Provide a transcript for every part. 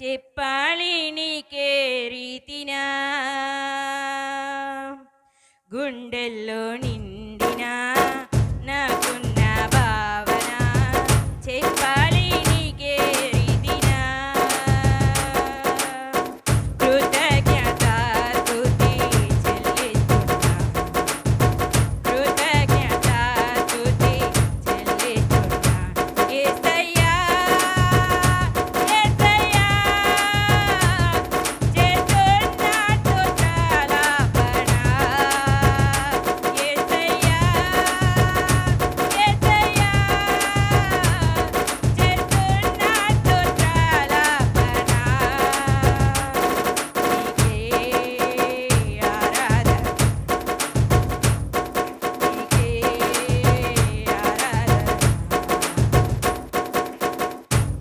చెప్పాలి నీకే రీతినా గుండెల్లో నిండిన నాకున్న భావన చెప్పాలి నీకే రీతినా కృతజ్ఞత స్తుతి చెల్లిస్తున్నా కృతజ్ఞత స్తుతి చెల్లిస్తున్నా యేసయ్యా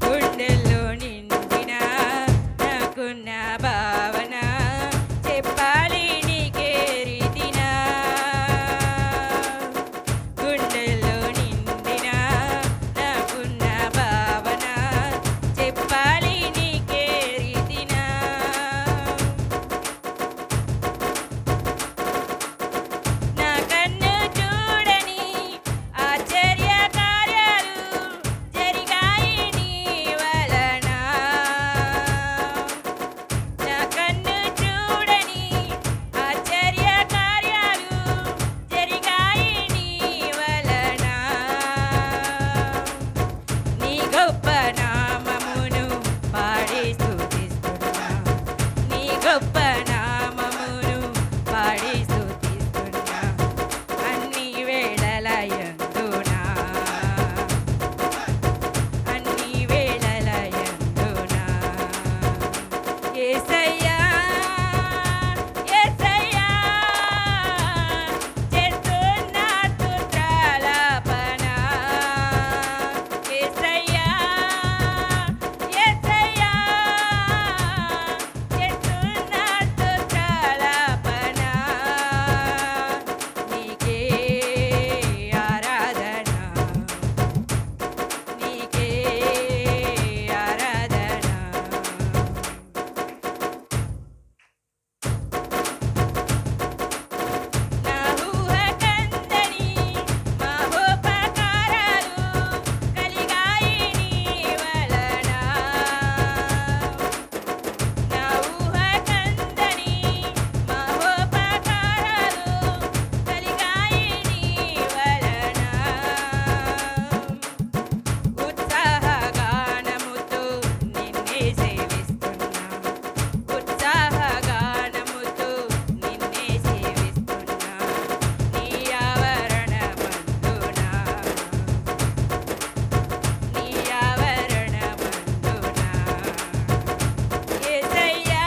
గుండెల్లో నిండిన నాకున్న భావన చెప్పాలి నీకే రీతినా గుండెల్లో నిండిన నాకున్న భావన చెప్పాలి నీకే రీతినా నా కన్ను చూడని ఆశ్చర్య కార్యాలు జరిగాయి నీ వలన నా కన్ను చూడని ఆశ్చర్య కార్యాలు జరిగాయి నీ వలన నీ గొప్ప నామమును పాడి స్తుతిస్తున్నా నీ గొప్ప నామమును పాడి స్తుతిస్తున్నా అన్ని వేళలయందునా అన్ని వేళలయందునా యేసయ్యా యేసయ్యా చేస్తున్నా స్తుత్రాలాపన యేసయ్యా యేసయ్యా చేస్తున్నా స్తుత్రాలాపన నీకే ఆరాధన నీకే ఆరాధన నా ఊహ కందని మహోపకారాలు కలిగాయి నీ వలన నా ఊహ కందని మహోపకారాలు కలిగాయి నీ వలన ఉత్సాహగానముతో నిన్నే సేవిస్తున్నా ఉత్సాహగానముతో నిన్నే సేవిస్తున్నా నీ ఆవరణమందునా నీ ఆవరణమందునా యేసయ్యా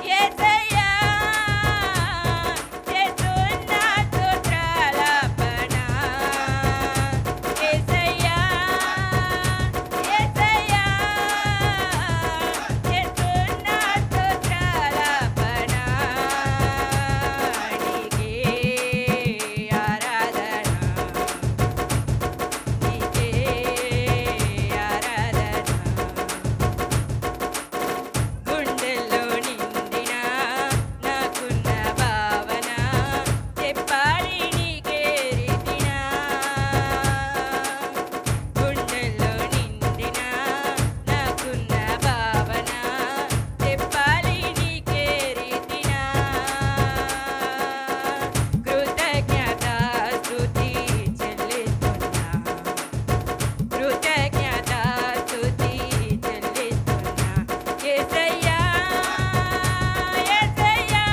యేసయ్యా చేస్తున్నా స్తుత్రాలాపన యేసయ్యా యేసయ్యా చేస్తున్నా స్తుత్రాలాపన నీకే ఆరాధన నీకే ఆరాధన గుండెల్లో నిండిన నాకున్న భావన చెప్పాలి నీకే రీతినా గుండెల్లో నిండిన నాకున్న భావన చెప్పాలి నీకే రీతినా కృతజ్ఞత స్తుతి చెల్లిస్తున్నా కృతజ్ఞత స్తుతి చెల్లిస్తున్నా యేసయ్యా యేసయ్యా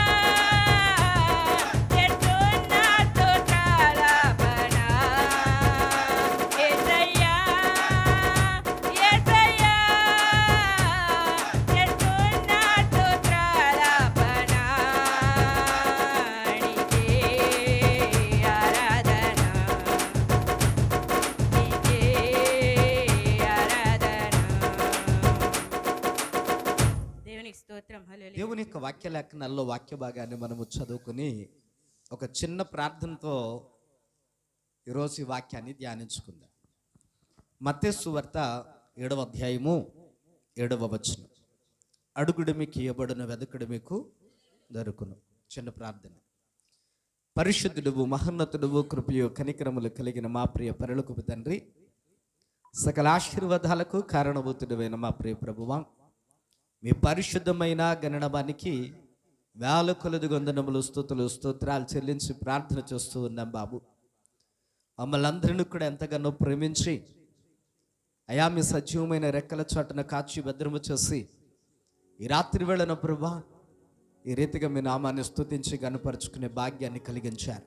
చేస్తున్నా స్తుత్రాలాపన యేసయ్యా యేసయ్యా చేస్తున్నా స్తుత్రాలాపన నీకే ఆరాధన నీకే ఆరాధన దేవునికి స్తోత్రం హల్లెలూయా దేవుని యొక్క వాక్య లేఖనాల్లో వాక్య భాగాన్ని మనము చదువుకుని ఒక చిన్న ప్రార్థనతో ఈరోజు ఈ వాక్యాన్ని ధ్యానించుకుందాం. మత్తయి సువార్త 7వ అధ్యాయము 7వ వచనం. అడుగుడు మీకు ఇవ్వబడును, వెదకుడు మీకు దొరుకును. చిన్న ప్రార్థన. పరిశుద్ధుడువు, మహోన్నతుడువు, కృపయు కనికరములు కలిగిన మా ప్రియ పరలోకపు తండ్రి, సకల ఆశీర్వాదాలకు కారణభూతుడైన మా ప్రియ ప్రభువా, మీ పరిశుద్ధమైన గణనమానికి వేల కొలది వందనములు, స్తుతులు, స్తోత్రాలు చెల్లించి ప్రార్థన చేస్తూ ఉన్నాం బాబు. మమ్మల్ని అందరినీ కూడా ఎంతగానో ప్రేమించి అయా మీ సజీవమైన రెక్కల చాటున కాచి భద్రము చేసి ఈ రాత్రి వేళన ప్రభా ఈ రీతిగా మీ నామాన్ని స్తుతించి గనుపరుచుకునే భాగ్యాన్ని కలిగించారు.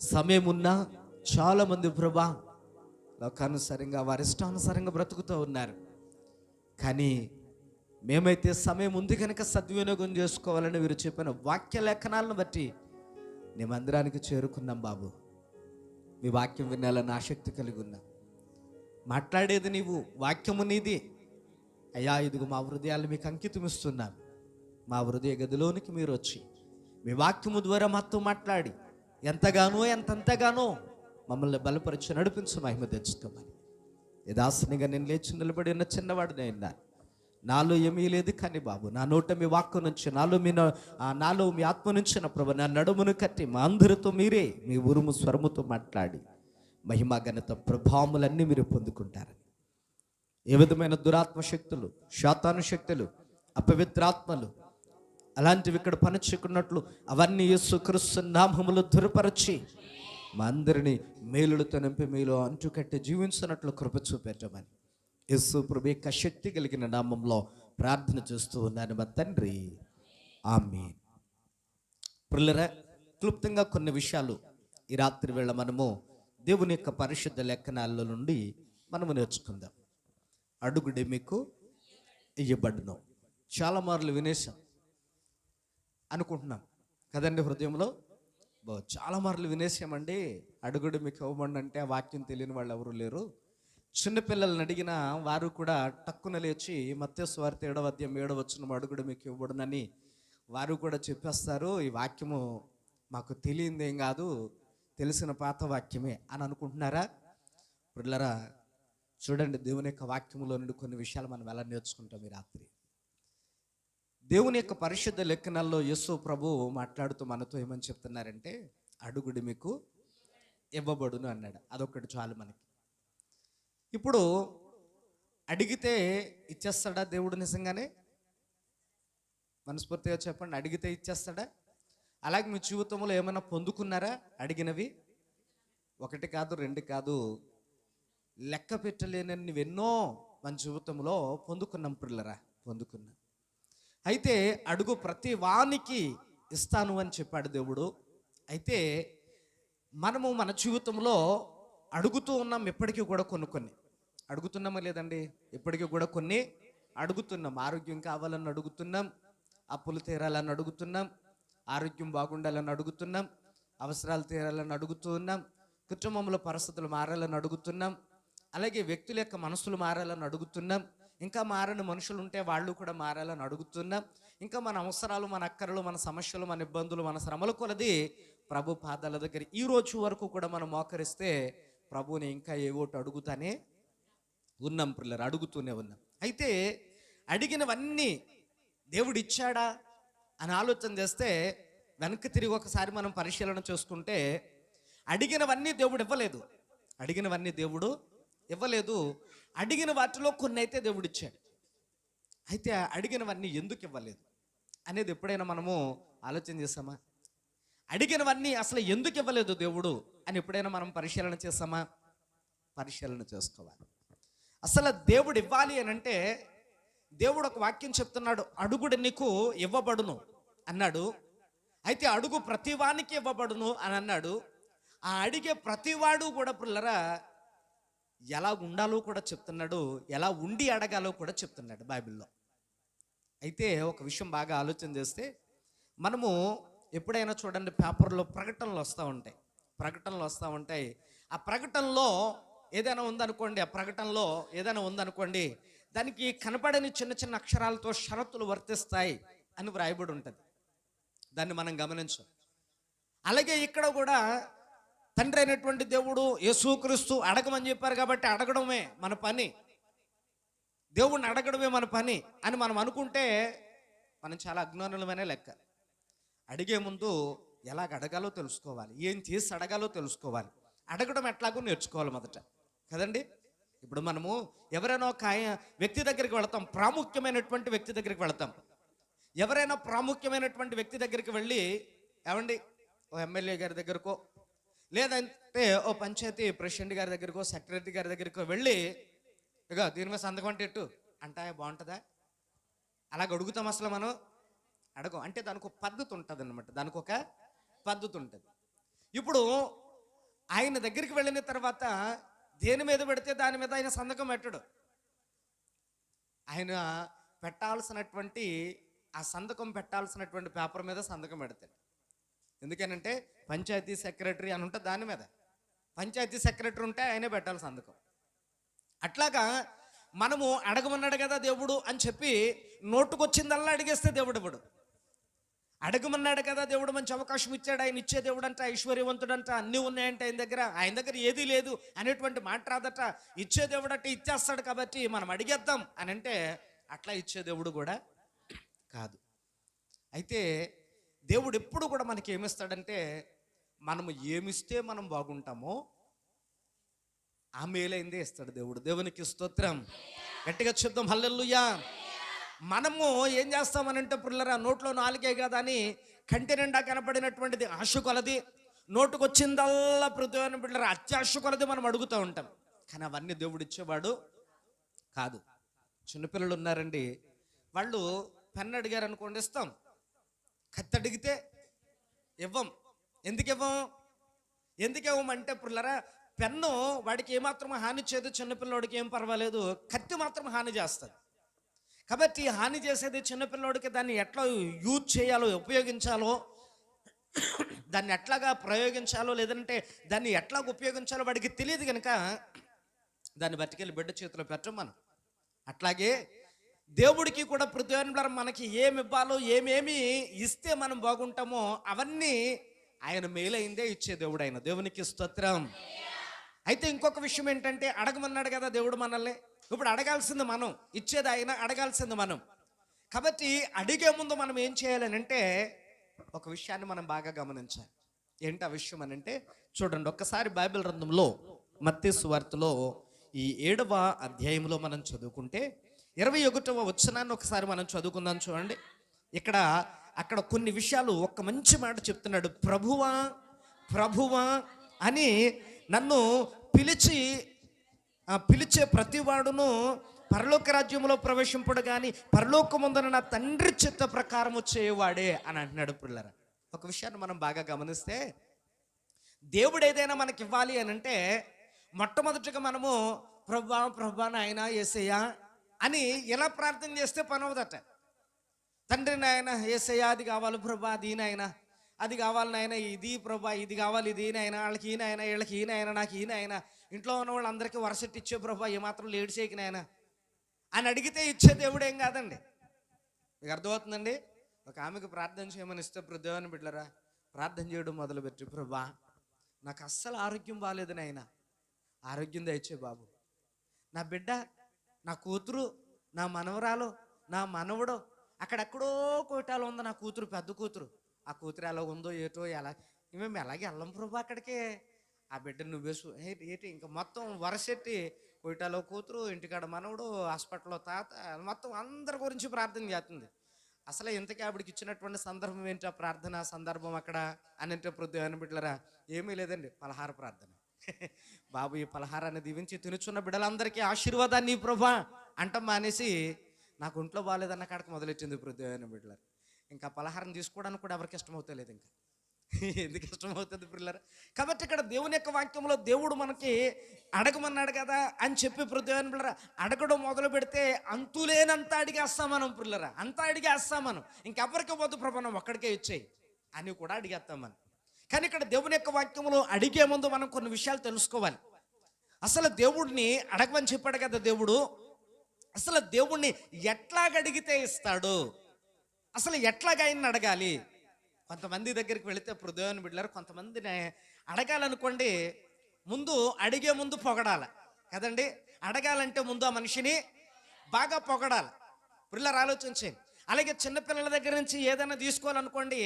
సమయం ఉన్నా చాలామంది ప్రభా లోకానుసారంగా వారి ఇష్టానుసారంగా బ్రతుకుతూ ఉన్నారు. కానీ మేమైతే సమయం ఉంది కనుక సద్వినియోగం చేసుకోవాలని వీరు చెప్పిన వాక్య లేఖనాలను బట్టి నీ మందిరానికి చేరుకున్నాం బాబు. మీ వాక్యం వినాలని ఆసక్తి కలిగి ఉన్నాం. మాట్లాడేది నీవు, వాక్యము నీది అయ్యా. ఇదిగో మా హృదయాలు మీకు అంకితం ఇస్తున్నాం. మా హృదయ గదిలోనికి మీరు వచ్చి మీ వాక్యము ద్వారా మాతో మాట్లాడి ఎంతగానో మమ్మల్ని బలపరిచి నడిపించు, మహిమ తెచ్చుకోమని. యథాసనిగా నేను లేచి నిలబడి ఉన్న చిన్నవాడిని అయినా నాలో ఏమీ లేదు కానీ బాబు, నా నోట మీ వాక్కు నుంచి నాలో మీ ఆత్మ నుంచి నా ప్రభు నా నడుమును కట్టి మా అందరితో మీరే మీ ఉరుము స్వరముతో మాట్లాడి మహిమ ఘనత ప్రభావములన్నీ మీరు పొందుకుంటారని, ఏ విధమైన దురాత్మ శక్తులు, శాతాను శక్తులు, అపవిత్రాత్మలు అలాంటివి ఇక్కడ పనిచేకున్నట్లు అవన్నీ యేసుక్రీస్తు నామములో దురపరచి మా అందరినీ మేలులతో నింపి మీలో అంటుకట్టి జీవించినట్లు కృప చూపెట్టమని యేసు ప్రభు యొక్క శక్తి కలిగిన నామంలో ప్రార్థన చేస్తూ ఉన్నాను మా తండ్రి, ఆమేన్. ప్రియులారా, క్లుప్తంగా కొన్ని విషయాలు ఈ రాత్రి వేళ మనము దేవుని యొక్క పరిశుద్ధ లేఖనాల నుండి మనము నేర్చుకుందాం. అడుగుడి మీకు ఇయ్యబడును. చాలా మార్లు వినేసాం అనుకుంటున్నాం కదండి హృదయంలో. చాలా మార్లు వినేసామండి. అడుగుడు మీకు ఇవ్వబడి అంటే ఆ వాక్యం తెలియని వాళ్ళు ఎవరు లేరు. చిన్నపిల్లల్ని అడిగిన వారు కూడా టక్కున లేచి మత్తయి సువార్త 7వ అధ్యాయం 7వ వచనం అడుగుడు మీకు ఇవ్వబడునని వారు కూడా చెప్పేస్తారు. ఈ వాక్యము మాకు తెలియందేం కాదు, తెలిసిన పాత వాక్యమే అని అనుకుంటున్నారా? పిల్లరా చూడండి, దేవుని యొక్క వాక్యములో నుండి కొన్ని విషయాలు మనం ఎలా నేర్చుకుంటాం ఈ రాత్రి. దేవుని యొక్క పరిశుద్ధ లేఖనాల్లో యేసు ప్రభు మాట్లాడుతూ మనతో ఏమని చెప్తున్నారంటే, అడుగుడు మీకు ఇవ్వబడును అన్నాడు. అదొకటి చాలు మనకి. ఇప్పుడు అడిగితే ఇచ్చేస్తాడా దేవుడు? నిజంగానే మనస్ఫూర్తిగా చెప్పండి, అడిగితే ఇచ్చేస్తాడా? అలాగే మీ జీవితంలో ఏమైనా పొందుకున్నారా? అడిగినవి 1 కాదు 2 కాదు, లెక్క పెట్టలేనన్ని ఎన్నో మన జీవితంలో పొందుకున్నాం పిల్లరా, పొందుకున్నాం. అయితే అడుగు ప్రతి వానికి ఇస్తాను అని చెప్పాడు దేవుడు. అయితే మనము మన జీవితంలో అడుగుతూ ఉన్నాం ఎప్పటికీ కూడా కొన్ని అడుగుతున్నామా లేదండి? ఎప్పటికీ కూడా కొన్ని అడుగుతున్నాం. ఆరోగ్యం కావాలని అడుగుతున్నాం, అప్పులు తీరాలని అడుగుతున్నాం, ఆరోగ్యం బాగుండాలని అడుగుతున్నాం, అవసరాలు తీరాలని అడుగుతూ ఉన్నాం, కుటుంబంలో పరిస్థితులు మారాలని అడుగుతున్నాం, అలాగే వ్యక్తుల యొక్క మనసులు మారాలని అడుగుతున్నాం, ఇంకా మారని మనుషులు ఉంటే వాళ్ళు కూడా మారాలని అడుగుతున్నాం, ఇంకా మన అవసరాలు, మన అక్కరలు, మన సమస్యలు, మన ఇబ్బందులు, మన శ్రమల కొలది ప్రభు పాదాల దగ్గర ఈ రోజు వరకు కూడా మనం మోకరిస్తే ప్రభుని ఇంకా ఏవోటి అడుగుతానే ఉన్నాం పిల్లలు, అడుగుతూనే ఉన్నాం. అయితే అడిగినవన్నీ దేవుడు ఇచ్చాడా అని ఆలోచన చేస్తే వెనక్కి తిరిగి ఒకసారి మనం పరిశీలన చేసుకుంటే అడిగినవన్నీ దేవుడు ఇవ్వలేదు. అడిగినవన్నీ దేవుడు ఇవ్వలేదు. అడిగిన వాటిలో కొన్ని అయితే దేవుడు ఇచ్చాడు. అయితే అడిగినవన్నీ ఎందుకు ఇవ్వలేదు అనేది ఎప్పుడైనా మనము ఆలోచన చేస్తామా? అడిగినవన్నీ అసలు ఎందుకు ఇవ్వలేదు దేవుడు అని ఎప్పుడైనా మనం పరిశీలన చేస్తామా? పరిశీలన చేసుకోవాలి. అసలు దేవుడు ఇవ్వాలి అని అంటే దేవుడు ఒక వాక్యం చెప్తున్నాడు, అడుగుడు నీకు ఇవ్వబడును అన్నాడు. అయితే అడుగు ప్రతివానికి ఇవ్వబడును అని అన్నాడు. ఆ అడిగే ప్రతివాడు కూడా పిల్లరా ఎలా ఉండాలో కూడా చెప్తున్నాడు, ఎలా ఉండి అడగాలో కూడా చెప్తున్నాడు బైబిల్లో. అయితే ఒక విషయం బాగా ఆలోచన చేస్తే మనము ఎప్పుడైనా చూడండి, పేపర్లో ప్రకటనలు వస్తూ ఉంటాయి. ఆ ప్రకటనలో ఏదైనా ఉందనుకోండి, దానికి కనపడని చిన్న చిన్న అక్షరాలతో షరతులు వర్తిస్తాయి అని వ్రాయబడి ఉంటుంది. దాన్ని మనం గమనించాం. అలాగే ఇక్కడ కూడా తండ్రి అయినటువంటి దేవుడు యేసుక్రీస్తు అడగమని చెప్పారు కాబట్టి అడగడమే మన పని. దేవుణ్ణి అడగడమే మన పని అని మనం అనుకుంటే మనం చాలా అజ్ఞానులమైన లెక్క. అడిగే ముందు ఎలాగ అడగాలో తెలుసుకోవాలి, ఏం చేసి అడగాలో తెలుసుకోవాలి, అడగడం ఎట్లాగో నేర్చుకోవాలి మొదట కదండి. ఇప్పుడు మనము ఎవరైనా ఒక వ్యక్తి దగ్గరికి వెళతాం, ప్రాముఖ్యమైనటువంటి వ్యక్తి దగ్గరికి వెళతాం. ఎవరైనా ప్రాముఖ్యమైనటువంటి వ్యక్తి దగ్గరికి వెళ్ళి, ఏమండి ఓ ఎమ్మెల్యే గారి దగ్గరకో, లేదంటే ఓ పంచాయతీ ప్రెసిడెంట్ గారి దగ్గరకో, సెక్రటరీ గారి దగ్గరకో వెళ్ళి, ఇక దీని మీద సంతకం అంటే ఎట్టు అంటా బాగుంటుందా? అలాగ అడుగుతాం అసలు మనం? అడగం. అంటే దానికి ఒక పద్ధతి ఉంటుంది అనమాట, దానికి ఒక పద్ధతి ఉంటుంది. ఇప్పుడు ఆయన దగ్గరికి వెళ్ళిన తర్వాత దేని మీద పెడితే దాని మీద ఆయన సంతకం పెట్టడు. ఆయన పెట్టాల్సినటువంటి ఆ సంతకం పెట్టాల్సినటువంటి పేపర్ మీద సంతకం పెడతాడు. ఎందుకనంటే పంచాయతీ సెక్రటరీ అని ఉంటే దాని మీద పంచాయతీ సెక్రటరీ ఉంటే ఆయనే పెట్టాలి సంతకం. అట్లాగా మనము అడగమన్నాడు కదా దేవుడు అని చెప్పి నోటుకొచ్చిందల్లా అడిగేస్తే దేవుడు ఇవ్వడు. అడగమన్నాడు కదా దేవుడు, మంచి అవకాశం ఇచ్చాడు, ఆయన ఇచ్చే దేవుడు అంట, ఐశ్వర్యవంతుడంట, అన్నీ ఉన్నాయంటే ఆయన దగ్గర ఏదీ లేదు అనేటువంటి మాట రాదట. ఇచ్చే దేవుడు అంటే ఇచ్చేస్తాడు, కాబట్టి మనం అడిగేద్దాం అని అంటే అట్లా ఇచ్చే దేవుడు కూడా కాదు. అయితే దేవుడు ఎప్పుడు కూడా మనకి ఏమిస్తాడంటే, మనము ఏమిస్తే మనం బాగుంటామో ఆ మేలైందే ఇస్తాడు దేవుడు. దేవునికి స్తోత్రం. గట్టిగా చెప్దాం హల్లెలూయా. మనము ఏం చేస్తామనంటే పిల్లరా, నోట్లో నాలుగే కదా అని కంటి నిండా కనపడినటువంటిది ఆశ కొలది, నోటుకొచ్చిందల్లా ప్రతిని పిల్లరా అత్యాశ కొలది మనం అడుగుతూ ఉంటాం. కానీ అవన్నీ దేవుడు ఇచ్చేవాడు కాదు. చిన్నపిల్లలు ఉన్నారండి, వాళ్ళు పెన్ను అడిగారు అనుకోండి ఇస్తాం, కత్తి అడిగితే ఇవ్వం. ఎందుకు ఇవ్వమంటే పిల్లరా, పెన్ను వాడికి ఏమాత్రం హాని చేయదు, చిన్నపిల్లడికి ఏం పర్వాలేదు, కత్తి మాత్రం హాని చేస్తుంది. కాబట్టి హాని చేసేది చిన్నపిల్లడికి, దాన్ని ఎట్లా యూజ్ చేయాలో, ఉపయోగించాలో, దాన్ని ఎట్లాగా ప్రయోగించాలో, లేదంటే దాన్ని ఎట్లా ఉపయోగించాలో వాడికి తెలియదు కనుక దాన్ని బతికెళ్ళి బిడ్డ చేతిలో పెట్టం మనం. అట్లాగే దేవుడికి కూడా ప్రతివారం మనకి ఏమి ఇవ్వాలో, ఏమేమి ఇస్తే మనం బాగుంటామో అవన్నీ ఆయన మేలైందే ఇచ్చే దేవుడు ఆయన. దేవునికి స్తోత్రం. అయితే ఇంకొక విషయం ఏంటంటే, అడగమన్నాడు కదా దేవుడు మనల్ని, ఇప్పుడు అడగాల్సింది మనం, ఇచ్చేది ఆయన, అడగాల్సింది మనం. కాబట్టి అడిగే ముందు మనం ఏం చేయాలని అంటే ఒక విషయాన్ని మనం బాగా గమనించాలి. ఏంటి ఆ విషయం అని అంటే, చూడండి ఒక్కసారి బైబిల్ గ్రంథంలో మత్తయి సువార్తలో ఈ 7వ అధ్యాయంలో మనం చదువుకుంటే 21వ వచనాన్ని ఒకసారి మనం చదువుకుందాం. చూడండి, అక్కడ కొన్ని విషయాలు ఒక్క మంచి మాట చెప్తున్నాడు. ప్రభువా అని నన్ను పిలిచే ప్రతివాడును పరలోక రాజ్యంలో ప్రవేశింపడు కానీ పరలోకమందున నా తండ్రి చిత్త ప్రకారము చేయవాడే అని అంటున్నాడు. పిల్లరా, ఒక విషయాన్ని మనం బాగా గమనిస్తే, దేవుడు ఏదైనా మనకి ఇవ్వాలి అని అంటే మొట్టమొదటిగా మనము ప్రభువా నాయనా యేసయ్యా అని ఎలా ప్రార్థన చేస్తే పని అవుదట. తండ్రి నాయన యేసయ్యా అది కావాలి ప్రభా, అది నాయనా, అది కావాలి నాయన, ఇది ప్రభా, ఇది కావాలి, ఇది నాయన, వాళ్ళకి ఈ నాయన, వీళ్ళకి ఈ నాయన, నాకు ఈ నాయన, ఇంట్లో ఉన్న వాళ్ళందరికీ వరసెట్టి ఇచ్చే ప్రభా, ఏమాత్రం లేట్ చేయకి నాయన అని అడిగితే ఇచ్చే దేవుడు ఏం కాదండి. మీకు అర్థమవుతుందండి? ఒక ఆమెకు ప్రార్థన చేయమని ఇస్తే దేవుని బిడ్డలారా ప్రార్థన చేయడం మొదలుపెట్టి, ప్రభా నాకు అస్సలు ఆరోగ్యం బాగాలేదు నాయన, ఆరోగ్యం దయచే బాబు, నా బిడ్డ, నా కూతురు, నా మనవరాలు, నా మనవడు అక్కడెక్కడో కోటాలో ఉంది, నా కూతురు, పెద్ద కూతురు, ఆ కూతురు ఎలా ఉందో ఏటో, మేము ఎలాగే వెళ్ళం ప్రభా అక్కడికే, ఆ బిడ్డ నువ్వే ఏంటి ఇంకా మొత్తం వరసెట్టి కోయిటాలో కూతురు, ఇంటికాడ మనవడు, హాస్పిటల్లో తాత, మొత్తం అందరి గురించి ప్రార్థన చేస్తుంది. అసలు ఇంతకీ ఆవిడకి ఇచ్చినటువంటి సందర్భం ఏంటి, ఆ ప్రార్థన సందర్భం అక్కడ అని అంటే దేవుని బిడ్డలారా ఏమీ లేదండి, పలహార ప్రార్థన. బాబు ఈ పలహారాన్ని దీవించి తినుచున్న బిడ్డలందరికీ ఆశీర్వాదాన్ని ప్రభా అంటాం మానేసి నాకు ఒంట్లో బాగాలేదన్న కాడకు మొదలెట్టింది దేవుని బిడ్డలారా. ఇంకా పలహారం తీసుకోవడానికి కూడా ఎవరికి ఇష్టమవుతలేదు. ఇంకా ఎందుకు ఇష్టమవుతుంది పిల్లరా? కాబట్టి ఇక్కడ దేవుని యొక్క వాక్యంలో దేవుడు మనకి అడగమన్నాడు కదా అని చెప్పి దేవుని పిల్లరా అడగడం మొదలు పెడితే అంతులేనంత అడిగేస్తాం మనం పిల్లరా, అంతా అడిగేస్తాం మనం. ఇంకెవరికి పోదు ప్రభు మనం ఒక్కడికే ఇచ్చేయి అని కూడా అడిగేస్తాం మనం. కానీ ఇక్కడ దేవుని యొక్క వాక్యంలో అడిగే ముందు మనం కొన్ని విషయాలు తెలుసుకోవాలి. అసలు దేవుడిని అడగమని చెప్పాడు కదా దేవుడు, అసలు దేవుణ్ణి ఎట్లాగ అడిగితే ఇస్తాడు, అసలు ఎట్లాగ ఆయన్ని అడగాలి? కొంతమంది దగ్గరికి వెళితే దేవుని బిడ్డలారు, కొంతమందిని అడగాలనుకోండి, ముందు అడిగే ముందు పొగడాల కదండి. అడగాలంటే ముందు ఆ మనిషిని బాగా పొగడాలి. పిల్లలు ఆలోచించండి. అలాగే చిన్నపిల్లల దగ్గర నుంచి ఏదైనా తీసుకోవాలనుకోండి,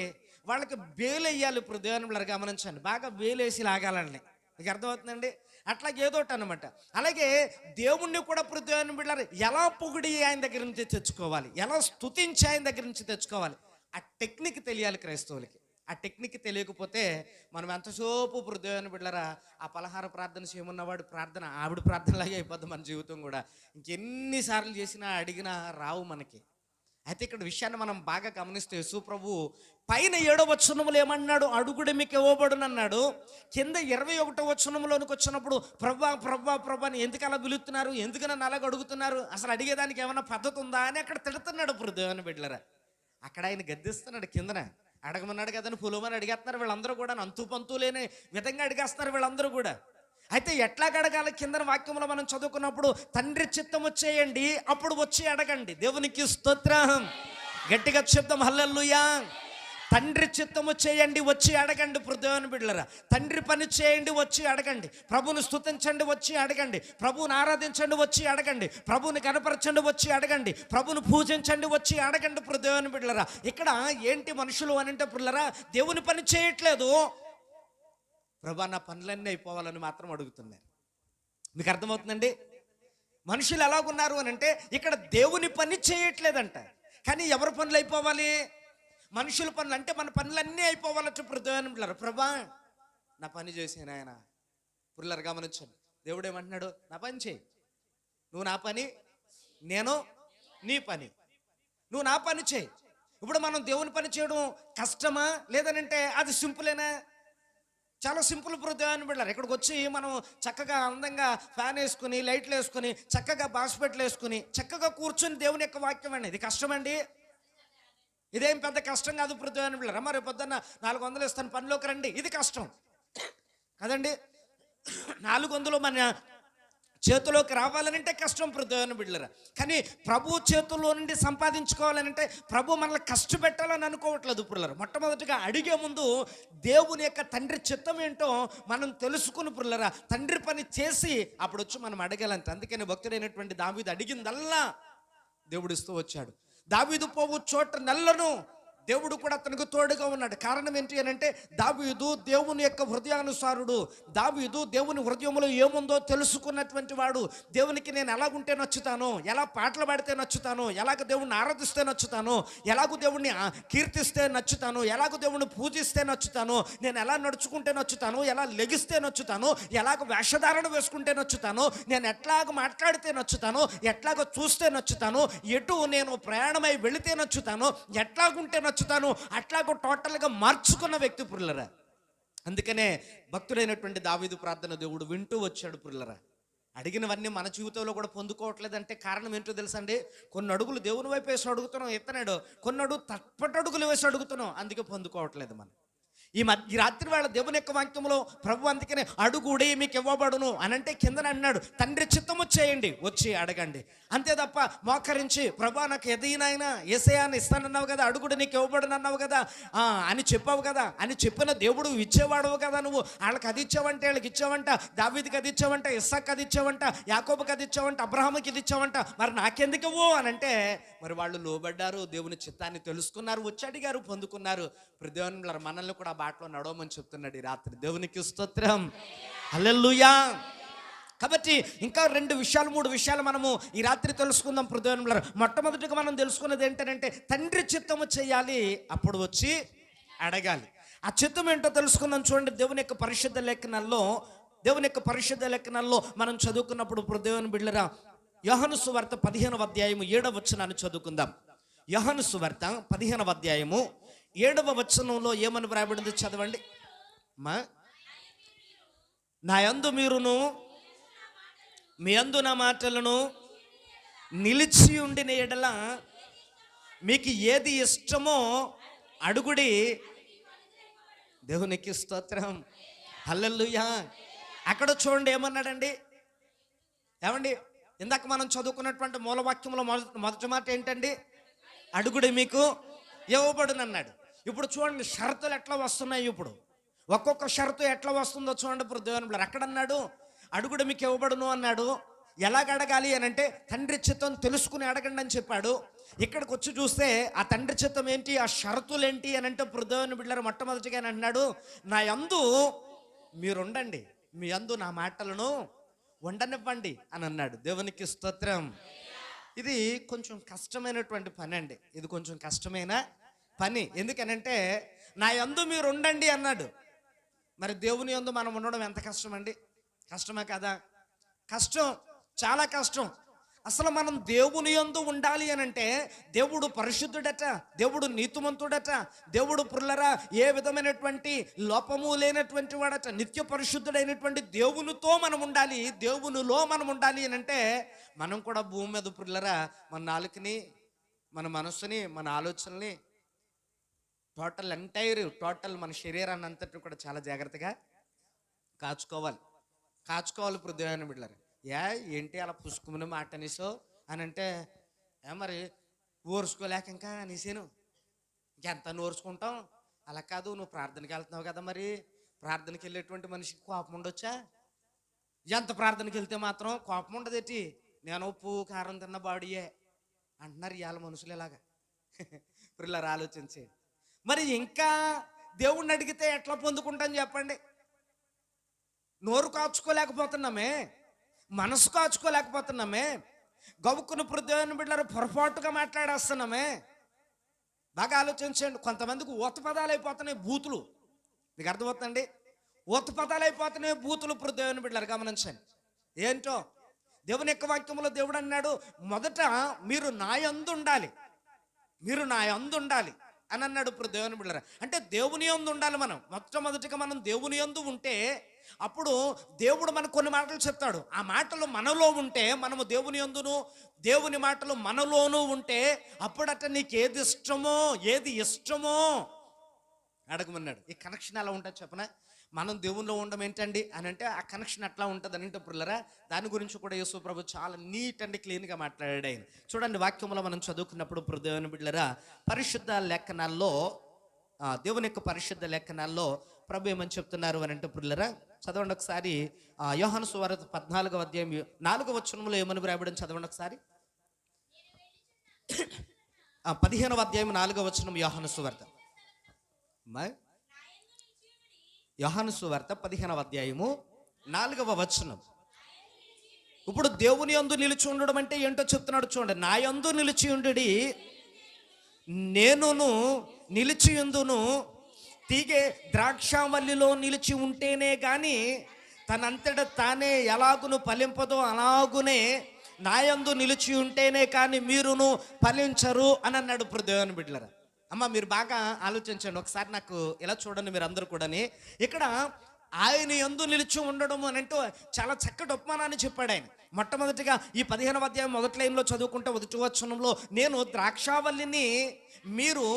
వాళ్ళకి బేలు వేయాలి. ఇప్పుడు దేవుని పిల్లలు గమనించండి, బాగా బేలు వేసి లాగాలని. మీకు అర్థమవుతుందండి? అట్లా ఏదోటి అనమాట. అలాగే దేవుణ్ణి కూడా ఇప్పుడు దేవుని బిడ్డలారా ఎలా పొగిడి ఆయన దగ్గర నుంచి తెచ్చుకోవాలి, ఎలా స్తుతించి ఆయన దగ్గర నుంచి తెచ్చుకోవాలి, ఆ టెక్నిక్ తెలియాలి క్రైస్తవులకి. ఆ టెక్నిక్ తెలియకపోతే మనం ఎంతసేపు ఇప్పుడు దేవుని బిడ్డలారా ఆ పలహార ప్రార్థన చేయమన్నవాడు ప్రార్థన ఆవిడ ప్రార్థనలాగే అయిపోద్ది మన జీవితం కూడా. ఇంకెన్నిసార్లు చేసినా అడిగినా రావు మనకి. అయితే ఇక్కడ విషయాన్ని మనం బాగా గమనిస్తే యేసు ప్రభు పైన 7వ వచనములో ఏమన్నాడు? అడుగుడు మీకు ఇవ్వబడును అన్నాడు. కింద 21వ వచనంలోనికి వచ్చినప్పుడు ప్రభా ప్రభా ప్రభా అని ఎందుకు అలా పిలుస్తున్నారు, ఎందుకు నన్ను అలాగ అడుగుతున్నారు, అసలు అడిగేదానికి ఏమైనా పద్ధతి ఉందా అని అక్కడ తిడుతున్నాడు ఇప్పుడు దేవుని బిడ్డలారా. అక్కడ ఆయన గద్దిస్తున్నాడు. కిందన అడగమన్నాడు కదని పులుమని అడిగేస్తున్నారు వీళ్ళందరూ కూడా. అంతు పంతు లేని విధంగా అడిగేస్తున్నారు వీళ్ళందరూ కూడా. అయితే ఎట్లా అడగాలి? కింద వాక్యంలో మనం చదువుకున్నప్పుడు తండ్రి చిత్తం వచ్చేయండి అప్పుడు వచ్చి అడగండి. దేవునికి స్తోత్రం. గట్టిగా చెప్తాం హల్లెలూయా. తండ్రి చిత్తము చేయండి వచ్చి అడగండి. దేవుని బిడ్డలారా తండ్రి పని చేయండి వచ్చి అడగండి. ప్రభువుని స్తుతించండి వచ్చి అడగండి. ప్రభువుని ఆరాధించండి వచ్చి అడగండి. ప్రభువుని కనపరచండి వచ్చి అడగండి. ప్రభువుని పూజించండి వచ్చి అడగండి. దేవుని బిడ్డలారా ఇక్కడ ఏంటి మనుషులు అని అంటే పిల్లరా దేవుని పని చేయట్లేదు, ప్రభా నా పనులన్నీ అయిపోవాలని మాత్రం అడుగుతున్నారు. మీకు అర్థమవుతుందండి? మనుషులు ఎలాగున్నారు అని అంటే ఇక్కడ దేవుని పని చేయట్లేదంట, కానీ ఎవరి పనులు అయిపోవాలి? మనుషుల పనులు. అంటే మన పనులన్నీ అయిపోవాలట. పిల్లలు ప్రభా నా పని చేసాను ఆయన. పిల్లలు గమనించండి, దేవుడు ఏమంటున్నాడు? నా పని చేయి. నువ్వు నా పని, నేను నీ పని. నువ్వు నా పని చేయి. ఇప్పుడు మనం దేవుని పని చేయడం కష్టమా లేదనంటే అది సింపులేనా? చాలా సింపుల్. దేవుని బిడ్డలారా ఇక్కడికి వచ్చి మనం చక్కగా అందంగా ఫ్యాన్ వేసుకుని లైట్లు వేసుకుని చక్కగా బాస్పెట్లు వేసుకుని చక్కగా కూర్చొని దేవుని యొక్క వాక్యం అండి. ఇది కష్టమండి? ఇదేం పెద్ద కష్టం కాదు. దేవుని బిడ్డలారా మరి పొద్దున్న 400 ఇస్తాను పనిలోకి రండి, ఇది కష్టం కదండి. 400 మన చేతిలోకి రావాలనంటే కష్టం. దేవుని బిడ్డలారా కానీ ప్రభు చేతుల్లో నుండి సంపాదించుకోవాలనంటే ప్రభు మనల్ని కష్టపెట్టాలని అనుకోవట్లేదు. పిల్లలు మొట్టమొదటిగా అడిగే ముందు దేవుని యొక్క తండ్రి చిత్తం ఏంటో మనం తెలుసుకుని పిల్లరా తండ్రి పని చేసి అప్పుడు వచ్చి మనం అడగాలంటే. అందుకని భక్తుడైనటువంటి దావీదు అడిగిందల్లా దేవుడు ఇస్తూ వచ్చాడు. దావీదు పోవు చోట నెల్లను దేవుడు కూడా అతనికి తోడుగా ఉన్నాడు. కారణం ఏంటి అని అంటే దావీదు దేవుని యొక్క హృదయానుసారుడు. దావీదు దేవుని హృదయంలో ఏముందో తెలుసుకున్నటువంటి వాడు. దేవునికి నేను ఎలాగుంటే నచ్చుతాను, ఎలా పాటలు పాడితే నచ్చుతాను, ఎలాగ దేవుణ్ణి ఆరాధిస్తే నచ్చుతాను, ఎలాగో దేవుణ్ణి కీర్తిస్తే నచ్చుతాను, ఎలాగో దేవుణ్ణి పూజిస్తే నచ్చుతాను, నేను ఎలా నడుచుకుంటే నచ్చుతాను, ఎలా లెగిస్తే నచ్చుతాను, ఎలాగ వేషధారణ వేసుకుంటే నచ్చుతాను, నేను ఎట్లాగ మాట్లాడితే నచ్చుతాను, ఎట్లాగ చూస్తే నచ్చుతాను, ఎటు నేను ప్రయాణమై వెళితే నచ్చుతాను, ఎట్లాగుంటే నచ్చుతాను, అట్లాగో టోటల్గా మార్చుకున్న వ్యక్తి పుల్లరా. అందుకనే భక్తుడైనటువంటి దావీదు ప్రార్థన దేవుడు వింటూ వచ్చాడు. పుల్లరా అడిగినవన్నీ మన జీవితంలో కూడా పొందుకోవట్లేదంటే కారణం ఏంటో తెలుసండి? కొన్ని అడుగులు దేవుని వైపు వేసి అడుగుతున్నాం ఎత్తనాడు, కొన్ని అడుగు తప్పటడుగులు వేసి అడుగుతున్నాం, అందుకే పొందుకోవట్లేదు మనం. ఈ రాత్రి వేళ దేవుని యొక్క వాక్యంలో ప్రభు అందుకనే అడుగుడి మీకు ఇవ్వబడును అని అంటే కిందన అన్నాడు తండ్రి చిత్తము చేయండి వచ్చి అడగండి. అంతే తప్ప మోకరించి ప్రభా నాకు ఎదైనా యేసయ్యాని ఇస్తానన్నావు కదా, అడుగుడు నీకు ఇవ్వబడును అన్నావు కదా అని చెప్పావు కదా అని చెప్పిన దేవుడు ఇచ్చేవాడవు కదా, నువ్వు వాళ్ళకి అది ఇచ్చావంటే వాళ్ళకి ఇచ్చావంట, దావీదుకి అది ఇచ్చావంట, ఇస్సాకు అది ఇచ్చావంట, యాకోబుకి అది ఇచ్చావంట, అబ్రహాముకి ఇది ఇచ్చావంట, మరి నాకెందుకు ఇవ్వు అని అంటే మరి వాళ్ళు లోబడ్డారు, దేవుని చిత్తాన్ని తెలుసుకున్నారు, వచ్చి అడిగారు, పొందుకున్నారు. దేవుని మనల్ని కూడా బాటలో నడవమని చెప్తున్నాడు ఈ రాత్రి. దేవునికి స్తోత్రం. హల్లెలూయా. కాబట్టి ఇంకా 2 విషయాలు 3 విషయాలు మనము ఈ రాత్రి తెలుసుకుందాం. దేవుని మొట్టమొదటిగా మనం తెలుసుకున్నది ఏంటంటే తండ్రి చిత్తము చేయాలి, అప్పుడు వచ్చి అడగాలి. ఆ చిత్తం ఏంటో తెలుసుకుందాం. చూడండి దేవుని యొక్క పరిశుద్ధ లేఖనాల్లో మనం చదువుకున్నప్పుడు దేవుని బిడ్డలారా యోహాను సువార్త 15వ అధ్యాయము 7వ వచనాన్ని చదువుకుందాం. యోహాను సువార్త 15వ అధ్యాయము 7వ వచనంలో ఏమని వ్రాయబడింది చదవండి. నా యందు మీరును మీ యందు నా మాటలను నిలిచి ఉండిన ఎడల మీకు ఏది ఇష్టమో అడుగుడి. దేవునికి స్తోత్రం. హల్లెలూయా. అక్కడ చూడండి ఏమన్నాడండి, ఏమండి ఇందాక మనం చదువుకున్నటువంటి మూలవాక్యంలో మొదటి మాట ఏంటండి? అడుగుడి మీకు ఇవ్వబడును అన్నాడు. ఇప్పుడు చూడండి షరతులు ఎట్లా వస్తున్నాయి. ఇప్పుడు ఒక్కొక్క షరతు ఎట్లా వస్తుందో చూడండి. ఇప్పుడు దేవుని బిడ్డలారా అక్కడ అన్నాడు అడుగుడు మీకు ఇవ్వబడును అన్నాడు, ఎలాగ అడగాలి అని అంటే తండ్రి చిత్తం తెలుసుకుని అడగండి అని చెప్పాడు. ఇక్కడికి వచ్చి చూస్తే ఆ తండ్రి చిత్తం ఏంటి, ఆ షరతులు ఏంటి అని అంటే దేవుని బిడ్డలారా మొట్టమొదటిగా అన్నాడు, నా యందు మీరుండండి, మీ యందు నా మాటలను ఉండనివ్వండి అని అన్నాడు. దేవునికి స్తోత్రం. ఇది కొంచెం కష్టమైనటువంటి పని అండి, ఇది కొంచెం కష్టమైన పని. ఎందుకనంటే నా యందు మీరు ఉండండి అన్నాడు. మరి దేవుని యందు మనం ఉండడం ఎంత కష్టం అండి? కష్టమే కదా? కష్టం, చాలా కష్టం. అసలు మనం దేవుని యందు ఉండాలి అని అంటే దేవుడు పరిశుద్ధుడట, దేవుడు నీతిమంతుడట, దేవుడు పుల్లరా ఏ విధమైనటువంటి లోపము లేనటువంటి వాడట, నిత్య పరిశుద్ధుడైనటువంటి దేవునితో మనం ఉండాలి, దేవునిలో మనం ఉండాలి అని అంటే మనం కూడా భూమి మీద పుల్లరా మన నాలుకని, మన మనస్సుని, మన ఆలోచనల్ని, టోటల్ మన శరీరాన్ని అంతటి కూడా చాలా జాగ్రత్తగా కాచుకోవాలి. ఇప్పుడు దేవుని బిడ్డలారా, ఏంటి అలా పుసుకుమని మాట అనేసో అని అంటే మరి ఓర్చుకోలేక ఇంకా అనేసాను, ఇంకెంత ఓర్చుకుంటాం? అలా కాదు, నువ్వు ప్రార్థనకి వెళ్తున్నావు కదా, మరి ప్రార్థనకి వెళ్ళేటువంటి మనిషికి కోపం ఉండొచ్చా? ఎంత ప్రార్థనకి వెళ్తే మాత్రం కోపం ఉండదేటి? నేను ఉప్పు కారం తిన్న బాడీయే అంటున్నారు ఇవాళ మనుషులు ఇలాగా. పిల్లలు ఆలోచించి మరి ఇంకా దేవుణ్ణి అడిగితే ఎట్లా పొందుకుంటాం చెప్పండి? నోరు కాచుకోలేకపోతున్నామే, మనసు కాచుకోలేకపోతున్నామే, గవుక్కున దేవుని బిడ్డలారా పొరపాటుగా మాట్లాడేస్తున్నామే. బాగా ఆలోచించండి. కొంతమందికి ఊత పదాలు అయిపోతున్నాయి బూతులు. మీకు అర్థమవుతుందండి? ఊత పదాలు అయిపోతున్నాయి బూతులు. దేవుని బిడ్డలారా గమనించండి. ఏంటో దేవుని యొక్క వాక్యంలో దేవుడు అన్నాడు, మొదట మీరు నా యందు ఉండాలి, మీరు నా యందు ఉండాలి అని అన్నాడు. దేవుని బిడ్డలారా అంటే దేవుని యందు ఉండాలి. మనం మొట్టమొదటిగా మనం దేవుని యందు ఉంటే అప్పుడు దేవుడు మనకు కొన్ని మాటలు చెప్తాడు. ఆ మాటలు మనలో ఉంటే, మనము దేవుని యందును, దేవుని మాటలు మనలోనూ ఉంటే అప్పుడట నీకు ఏది ఇష్టమో అడగమన్నాడు. ఈ కనెక్షన్ ఎలా ఉంటుంది చెప్పనా? మనం దేవునిలో ఉండడం ఏంటండి అని అంటే ఆ కనెక్షన్ అట్లా ఉంటుంది అని అంటే పిల్లరా, దాని గురించి కూడా యేసు ప్రభు చాలా నీట్ అండ్ క్లీన్గా మాట్లాడాడు ఆయన. చూడండి, వాక్యంలో మనం చదువుకున్నప్పుడు దేవుని బిడ్డలారా పరిశుద్ధ లేఖనాల్లో, దేవుని యొక్క పరిశుద్ధ లేఖనాల్లో ప్రభు ఏమని చెప్తున్నారు అని అంటే పిల్లరా, చదవండి ఒకసారి. యోహాను సువార్త 14వ అధ్యాయం 4వ వచనంలో ఏమని రాయబడింది చదవండి ఒకసారి. 15వ అధ్యాయం 4వ వచనం యోహాను సువార్త. యోహాను సువార్త 15వ అధ్యాయము 4వ వచనం. ఇప్పుడు దేవుని యందు నిలిచి ఉండడం అంటే ఏంటో చెప్తున్నాడు చూడండి. నా యందు నిలిచి ఉండుడి, నేనును నిలిచియుందును. తీగే ద్రాక్షావల్లిలో నిలిచి ఉంటేనే కానీ తనంతట తానే ఎలాగును ఫలింపదో అలాగునే నా యందు నిలిచి ఉంటేనే కానీ మీరును ఫలించరు అని అన్నాడు. దేవుని బిడ్డలారా, అమ్మ మీరు బాగా ఆలోచించండి ఒకసారి, నాకు ఇలా చూడండి మీరు అందరూ కూడాని. ఇక్కడ ఆయన యందు నిలిచి ఉండడం అని అంటూ చాలా చక్కటి ఉపమానాన్ని చెప్పాడు ఆయన. మొట్టమొదటిగా ఈ 15వ అధ్యాయం మొదటి లైన్లో చదువుకుంటే మొదటి వచనంలో నేను ద్రాక్షావల్లిని, మీరు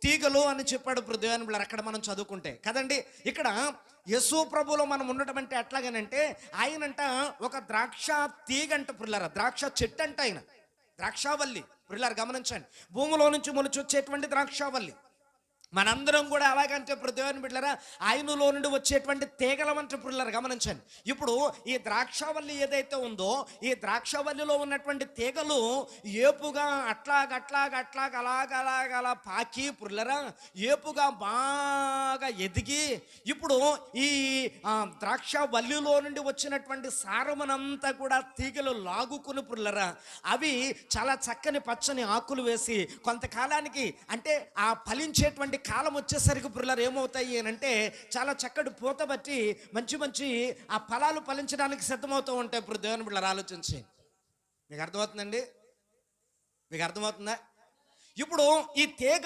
తీగలు అని చెప్పాడు. దేవుని బిడ్డలారా అక్కడ మనం చదువుకుంటే కదండి, ఇక్కడ యేసు ప్రభులో మనం ఉండటం అంటే ఎట్లాగనంటే ఆయనంట ఒక ద్రాక్ష తీగంట పిల్లరా, ద్రాక్ష చెట్టు అంట ఆయన, ద్రాక్షావల్లి. పిల్లలు గమనించండి, భూమిలో నుంచి మొలిచి వచ్చేటువంటి ద్రాక్షావల్లి. మనందరం కూడా అలాగంటే దేవుని బిడ్డలారా ఆయనలో నుండి వచ్చేటువంటి తీగలమంటే పిల్లలు గమనించండి. ఇప్పుడు ఈ ద్రాక్షావల్లి ఏదైతే ఉందో ఈ ద్రాక్షావల్లిలో ఉన్నటువంటి తీగలు ఏపుగా అట్లాగలా పాకి పుల్లరా ఏపుగా బాగా ఎదిగి ఇప్పుడు ఈ ద్రాక్షావల్లిలో నుండి వచ్చినటువంటి సారమునంతా కూడా తీగలు లాగుకుని పుల్లరా అవి చాలా చక్కని పచ్చని ఆకులు వేసి కొంతకాలానికి అంటే ఆ ఫలించేటువంటి కాలం వచ్చేసరికి పుల్లలు ఏమవుతాయి అని అంటే చాలా చక్కటి పూత బట్టి మంచి ఆ ఫలాలు ఫలించడానికి సిద్ధమవుతూ ఉంటాయి. ఇప్పుడు దేవుని బిడ్డలారా ఆలోచించి, మీకు అర్థమవుతుందండి? మీకు అర్థమవుతుందా? ఇప్పుడు ఈ తీగ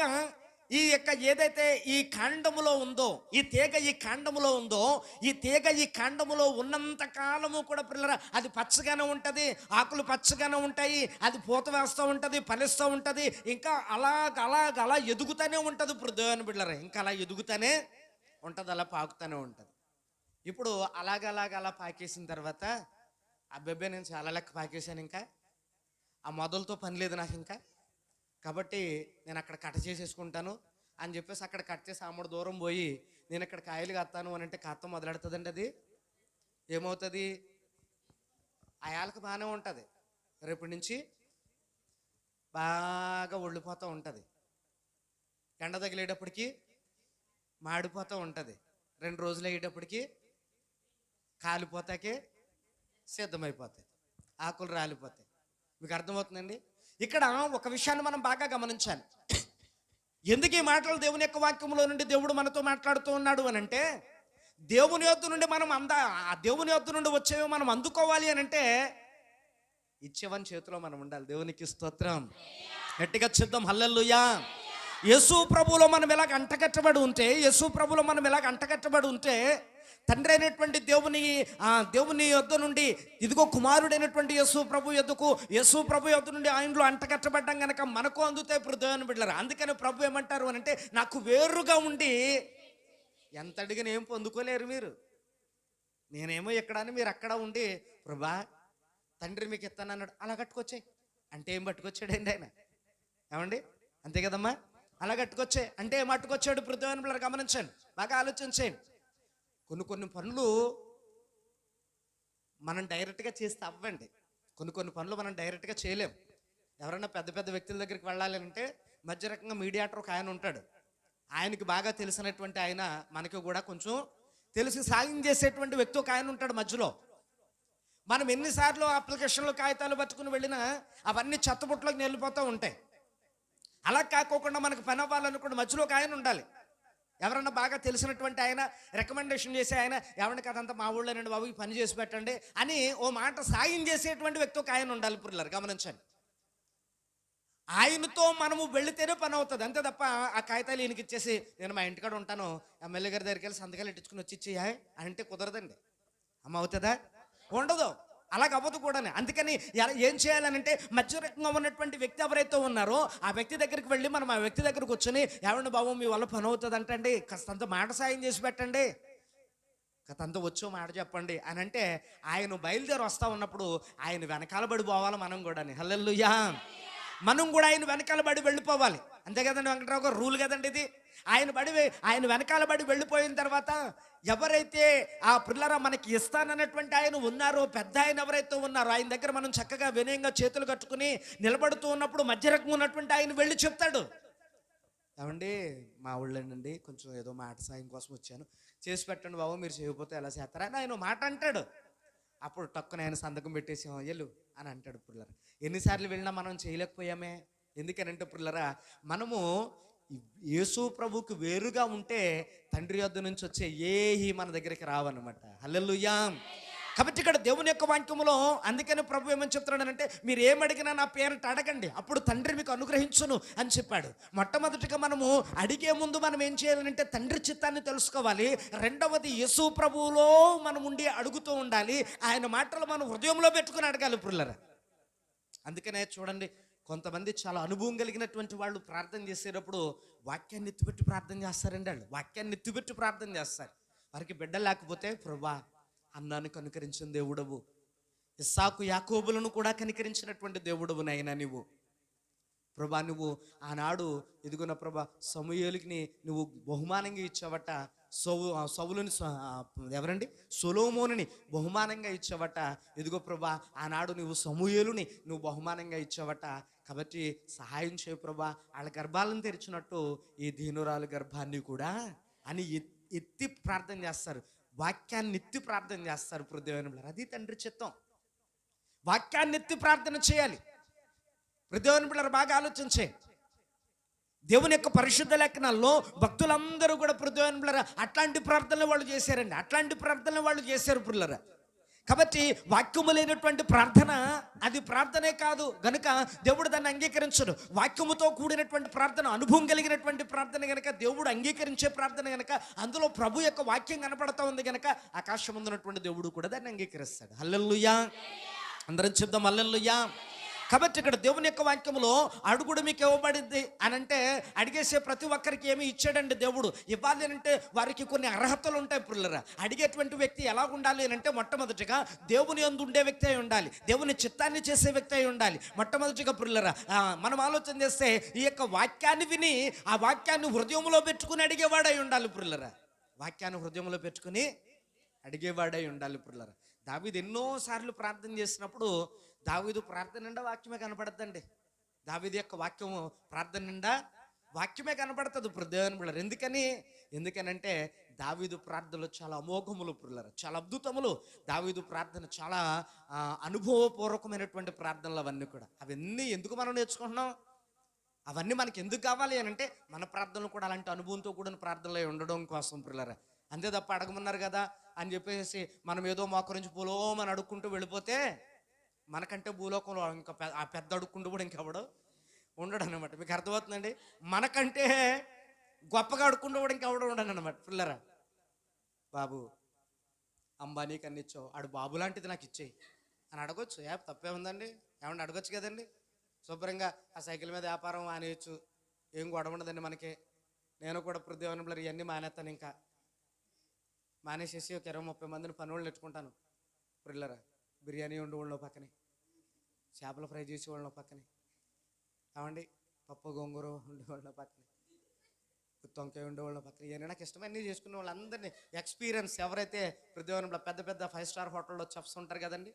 ఈ యొక్క ఏదైతే ఈ కాండములో ఉందో ఈ తీగ ఈ కాండములో ఉన్నంత కాలము కూడా పిల్లరా అది పచ్చగానే ఉంటుంది, ఆకులు పచ్చగానే ఉంటాయి, అది పూత వేస్తూ ఉంటుంది, ఫలిస్తూ ఉంటుంది, ఇంకా అలా ఎదుగుతూనే ఉంటుంది. ఇప్పుడు దేవుని బిడ్డలారా ఇంకా అలా ఎదుగుతూనే ఉంటుంది, అలా పాకుతూనే ఉంటుంది. ఇప్పుడు అలా పాకేసిన తర్వాత అబ్బెబ్బే నేను చాలా లెక్క పాకేశాను, ఇంకా ఆ మొదలతో పని లేదు నాకు ఇంకా, కాబట్టి నేను అక్కడ కట్ చేసేసుకుంటాను అని చెప్పేసి అక్కడ కట్ చేసి ఆమెడు దూరం పోయి నేను ఇక్కడ కాయలు కత్తాను అని అంటే కత్తం మొదలెడుతుందండి. అది ఏమవుతుంది? ఆయాలకు బాగానే ఉంటుంది, రేపటి నుంచి బాగా ఒళ్ళిపోతూ ఉంటుంది, ఎండ తగిలేటప్పటికి మాడిపోతూ ఉంటుంది, 2 రోజులు అయ్యేటప్పటికి కాలిపోతాకే సిద్ధమైపోతాయి, ఆకులు రాలిపోతాయి. మీకు అర్థమవుతుందండి? ఇక్కడ ఒక విషయాన్ని మనం బాగా గమనించాలి. ఎందుకు ఈ మాటలు దేవుని యొక్క వాక్యంలో నుండి దేవుడు మనతో మాట్లాడుతూ ఉన్నాడు అని అంటే, దేవుని యొద్ద నుండి మనం ఆ దేవుని యొద్ద నుండి వచ్చేవి మనం అందుకోవాలి అని అంటే ఇచ్చేవని చేతిలో మనం ఉండాలి. దేవునికి స్తోత్రం. గట్టిగా చెప్దాం హల్లెలూయా. యేసు ప్రభువులో మనం ఎలాగ అంటకట్టబడి ఉంటే తండ్రి అయినటువంటి దేవుని యొద్ద నుండి ఇదిగో కుమారుడైనటువంటి యేసు ప్రభు యొద్ద నుండి ఆయనలో అంటకట్టబడ్డం కనుక మనకు అందుతాయి ఇప్పుడు దేవుని బిడ్డలారా. అందుకని ప్రభు ఏమంటారు అని అంటే, నాకు వేరుగా ఉండి ఎంత అడిగిన ఏం పొందుకోలేరు మీరు, నేనేమో ఎక్కడ అని మీరు అక్కడ ఉండి ప్రభా తండ్రి మీకు ఇస్తానన్నాడు అలా కట్టుకొచ్చాయి అంటే ఏం పట్టుకొచ్చాడండి ఆయన? ఏమండి? అంతే కదమ్మా, అలా కట్టుకొచ్చే అంటే ఏం పట్టుకొచ్చాడు? ఇప్పుడు దేవుని బిడ్డలారా గమనించండి, బాగా ఆలోచించండి. కొన్ని పనులు మనం డైరెక్ట్గా చేస్తే అవ్వండి, కొన్ని పనులు మనం డైరెక్ట్గా చేయలేం. ఎవరైనా పెద్ద వ్యక్తుల దగ్గరికి వెళ్ళాలి అంటే మధ్య రకంగా మీడియేటర్ ఒక ఆయన ఉంటాడు, ఆయనకి బాగా తెలిసినటువంటి ఆయన, మనకి కూడా కొంచెం తెలిసి సాయం చేసేటువంటి వ్యక్తి ఒక ఆయన ఉంటాడు మధ్యలో. మనం ఎన్నిసార్లు అప్లికేషన్లు కాగితాలు పట్టుకుని వెళ్ళినా అవన్నీ చెత్తబుట్టలోకి వెళ్ళిపోతూ ఉంటాయి. అలా కాకోకుండా మనకు పని అవ్వాలనుకుంటే మధ్యలో ఒక ఆయన ఉండాలి, ఎవరన్నా బాగా తెలిసినటువంటి ఆయన, రికమెండేషన్ చేసే ఆయన, ఎవరిని కదంతా మా ఊళ్ళోనండి బాబు ఈ పని చేసి పెట్టండి అని ఓ మాట సాయం చేసేటువంటి వ్యక్తి ఒక ఆయన ఉండాలి. పుర్లారు గమనించండి, ఆయనతో మనము వెళితేనే పని అవుతుంది, అంతే తప్ప ఆ కాగితాలు ఈయనకి ఇచ్చేసి నేను మా ఇంటికాడ ఉంటాను ఎమ్మెల్యే గారి దగ్గరికి వెళ్ళి సంతకాలు ఇట్టించుకుని వచ్చి ఇచ్చేయా అంటే కుదరదండి. అమ్మ అవుతుందా? ఉండదు, అలాగ అవ్వదు కూడా. అందుకని ఏం చేయాలనంటే మధ్య రకంగా ఉన్నటువంటి వ్యక్తి ఎవరైతే ఉన్నారో ఆ వ్యక్తి దగ్గరికి వెళ్ళి మనం ఆ వ్యక్తి దగ్గరకు వచ్చి ఏమండి బాబు మీ వల్ల పని అవుతుంది అంటండి, కాస్తంత మాట సాయం చేసి పెట్టండి, కాస్తంత వచ్చో మాట చెప్పండి అని అంటే ఆయన బయలుదేరి వస్తూ ఉన్నప్పుడు ఆయన వెనకాల పడి పోవాలి మనం కూడా. హల్లెలూయా. మనం కూడా ఆయన వెనకాల పడి వెళ్ళిపోవాలి, అంతే కదండి వెంకటరావు గారు, రూల్ కదండి ఇది. ఆయన వెనకాల పడి వెళ్ళిపోయిన తర్వాత ఎవరైతే ఆ పిల్లరా మనకి ఇస్తానన్నటువంటి ఆయన ఉన్నారో, పెద్ద ఆయన ఎవరైతే ఉన్నారో ఆయన దగ్గర మనం చక్కగా వినయంగా చేతులు కట్టుకుని నిలబడుతూ ఉన్నప్పుడు మధ్య రకం ఉన్నటువంటి ఆయన వెళ్ళి చెప్తాడు, ఏమండి మా ఊళ్ళోనండి కొంచెం ఏదో మాట సాయం కోసం వచ్చాను, చేసి పెట్టండి బాబు, మీరు చేయకపోతే ఎలా చేస్తారా అని ఆయన మాట అంటాడు. అప్పుడు టక్కున ఆయన సంతకం పెట్టేసి ఎల్లు అని అంటాడు. పుల్లరా ఎన్నిసార్లు వెళ్ళినా మనం చేయలేకపోయామే. ఎందుకనంటే పుల్లరా మనము యేసు ప్రభువుకి వేరుగా ఉంటే తండ్రి యొద్ద నుంచి వచ్చే ఏహి మన దగ్గరికి రావన్నమాట. హల్లెలూయా. కాబట్టి ఇక్కడ దేవుని యొక్క వాక్యములో అందుకని ప్రభు ఏమని చెప్తున్నాడనంటే, మీరు ఏమడిగినా నా పేరిట అడగండి అప్పుడు తండ్రి మీకు అనుగ్రహించును అని చెప్పాడు. మొట్టమొదటిగా మనము అడిగే ముందు మనం ఏం చేయాలంటే తండ్రి చిత్తాన్ని తెలుసుకోవాలి. రెండవది యేసు ప్రభువులో మనం ఉండి అడుగుతూ ఉండాలి. ఆయన మాటలు మనం హృదయంలో పెట్టుకుని అడగాలి పుల్లరా. అందుకనే చూడండి, కొంతమంది చాలా అనుభవం కలిగినటువంటి వాళ్ళు ప్రార్థన చేసేటప్పుడు వాక్యాన్ని ఎత్తిపెట్టి ప్రార్థన చేస్తారండి. వాళ్ళు వాక్యాన్ని ఎత్తిపెట్టి ప్రార్థన చేస్తారు. వారికి బిడ్డ లేకపోతే ప్రభా అన్నాన్ని కనికరించిన దేవుడవు, ఇస్సాకు యాకోబులను కూడా కనికరించినటువంటి దేవుడవు నైనా నువ్వు ప్రభా, నువ్వు ఆనాడు ఇదిగోన ప్రభా సమూయేలుకి నువ్వు బహుమానంగా ఇచ్చావట, సౌలుని ఎవరండి సొలొమోనుని బహుమానంగా ఇచ్చావట. ఇదిగో ప్రభా ఆనాడు నువ్వు సమూయేలుని నువ్వు బహుమానంగా ఇచ్చావట. కాబట్టి సహాయం చేయ ప్రభా, వాళ్ళ గర్భాలను తెరిచినట్టు ఈ దీనురాలు గర్భాన్ని కూడా అని ఎత్తి ప్రార్థన చేస్తారు. వాక్యాన్ని ఎత్తి ప్రార్థన చేస్తారు హృదయం. అది తండ్రి చిత్తం. వాక్యాన్ని ఎత్తి ప్రార్థన చేయాలి. హృదయం బిడ్డలు బాగా ఆలోచించే దేవుని యొక్క పరిశుద్ధ లేఖనాల్లో భక్తులందరూ కూడా హృదయం బిడ్డలు అట్లాంటి ప్రార్థనలు వాళ్ళు చేశారండి. అట్లాంటి ప్రార్థనలు వాళ్ళు చేశారు పిల్లరా. కాబట్టి వాక్యము లేనటువంటి ప్రార్థన అది ప్రార్థనే కాదు గనుక దేవుడు దాన్ని అంగీకరించడు. వాక్యముతో కూడినటువంటి ప్రార్థన, అనుభవం కలిగినటువంటి ప్రార్థన గనక దేవుడు అంగీకరించే ప్రార్థన గనక, అందులో ప్రభు యొక్క వాక్యం కనపడతా ఉంది గనక ఆకాశం ఉన్నటువంటి దేవుడు కూడా దాన్ని అంగీకరిస్తాడు. హల్లెలూయా. అందరం చెప్దాం హల్లెలూయా. కాబట్టి ఇక్కడ దేవుని యొక్క వాక్యములో అడుగుడు మీకు ఇవ్వబడింది అని అంటే అడిగేసే ప్రతి ఒక్కరికి ఏమి ఇచ్చాడండి దేవుడు. ఇవ్వాలి అంటే వారికి కొన్ని అర్హతలు ఉంటాయి పిల్లరా. అడిగేటువంటి వ్యక్తి ఎలా ఉండాలి అని అంటే మొట్టమొదటిగా దేవుని యందు ఉండే వ్యక్తి అయి ఉండాలి, దేవుని చిత్తాన్ని చేసే వ్యక్తి అయి ఉండాలి. మొట్టమొదటిగా పిల్లరా మనం ఆలోచన చేస్తే ఈ యొక్క వాక్యాన్ని విని ఆ వాక్యాన్ని హృదయంలో పెట్టుకుని అడిగేవాడై ఉండాలి పిల్లరా. వాక్యాన్ని హృదయంలో పెట్టుకుని అడిగేవాడై ఉండాలి పిల్లరా. దావీదు ఎన్నోసార్లు ప్రార్థన చేసినప్పుడు దావీదు ప్రార్థన నిండా వాక్యమే కనపడద్దండి. దావీదు యొక్క వాక్యము ప్రార్థన నిండా వాక్యమే కనపడుతుంది ఇప్పుడు దేవుని బిడ్డలారా. ఎందుకనంటే దావీదు ప్రార్థనలు చాలా అమోఘములు పిల్లలు, చాలా అద్భుతములు. దావీదు ప్రార్థన చాలా అనుభవపూర్వకమైనటువంటి ప్రార్థనలు. అవన్నీ ఎందుకు మనం నేర్చుకుంటున్నాం? అవన్నీ మనకి ఎందుకు కావాలి అని అంటే మన ప్రార్థనలు కూడా అలాంటి అనుభవంతో కూడిన ప్రార్థనలు ఉండడం కోసం పిల్లరా. అంతే తప్ప అడగమన్నారు కదా అని చెప్పేసి మనం ఏదో మొక్క నుంచి పొలోమని అడుక్కుంటూ వెళ్ళిపోతే మనకంటే భూలోకంలో ఇంకా ఆ పెద్ద అడుక్కుంటూ కూడా ఇంకెవడు ఉండడు అనమాట. మీకు అర్థమవుతుందండి? మనకంటే గొప్పగా అడుక్కుంటూ కూడా ఇంకెవడు ఉండడు అనమాట పిల్లరా. బాబు అంబానీకి అన్ని ఇచ్చావు, ఆడు బాబు లాంటిది నాకు ఇచ్చేయి అని అడగొచ్చు. తప్పే ఉందండి? ఏమన్నా అడగొచ్చు కదండి. శుభ్రంగా ఆ సైకిల్ మీద వ్యాపారం మానేయచ్చు, ఏం గొడవ ఉండదండి మనకి. నేను కూడా ప్రతిదేవన పిల్లలు ఇవన్నీ మానేస్తాను. ఇంకా మానేసేసి ఒక 20-30 మందిని పనులు నెట్టుకుంటాను పిల్లరా. బిర్యానీ ఉండేవాళ్ళలో పక్కనే, చేపల ఫ్రై చేసేవాళ్ళలో పక్కనే, కావండి పప్పు గోంగూర ఉండేవాళ్ళలో పక్కనే, తొంకాయ ఉండేవాళ్ళలో పక్కన, ఇవన్నీ నాకు ఇష్టమన్నీ చేసుకునే వాళ్ళందరినీ ఎక్స్పీరియన్స్ ఎవరైతే ప్రతిదేవనంలో పెద్ద పెద్ద 5 స్టార్ హోటల్లో చెఫ్స్ ఉంటారు కదండి.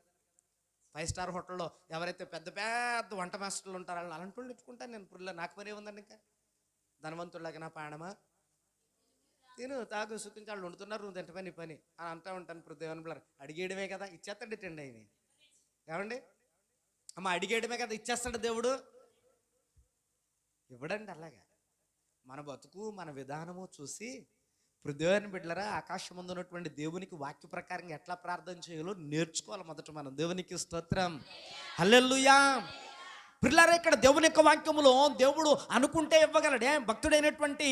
5 స్టార్ హోటల్లో ఎవరైతే పెద్ద పెద్ద వంట మాస్టర్లు ఉంటారో అలాంటి వాళ్ళు ఎత్తుకుంటాను నేను. పుల్ల నాకు పని ఏముందండి? ఇంకా ధనవంతుడిలాగా నా పాడమా, నేను తాగు సుఖించి వాళ్ళు వండుతున్నారు, నువ్వు తింట పని పని అని అంటూ ఉంటాను. ఇప్పుడు దేవుని పిల్లలు అడిగేయడమే కదా ఇచ్చేస్తాడు టెండి ఆయన. ఏమండి అమ్మ, అడిగేయడమే కదా ఇచ్చేస్తాడు దేవుడు. ఇవ్వడండి అలాగా. మన బతుకు మన విధానము చూసి దేవుని బిడ్డలారా, ఆకాశం ముందు ఉన్నటువంటి దేవునికి వాక్య ప్రకారంగా ఎట్లా ప్రార్థన చేయాలో నేర్చుకోవాలి మొదట మనం. దేవునికి స్తోత్రం, హల్లెలూయా. పిల్లరా, ఇక్కడ దేవుని యొక్క వాక్యములో దేవుడు అనుకుంటే ఇవ్వగలడే. భక్తుడైనటువంటి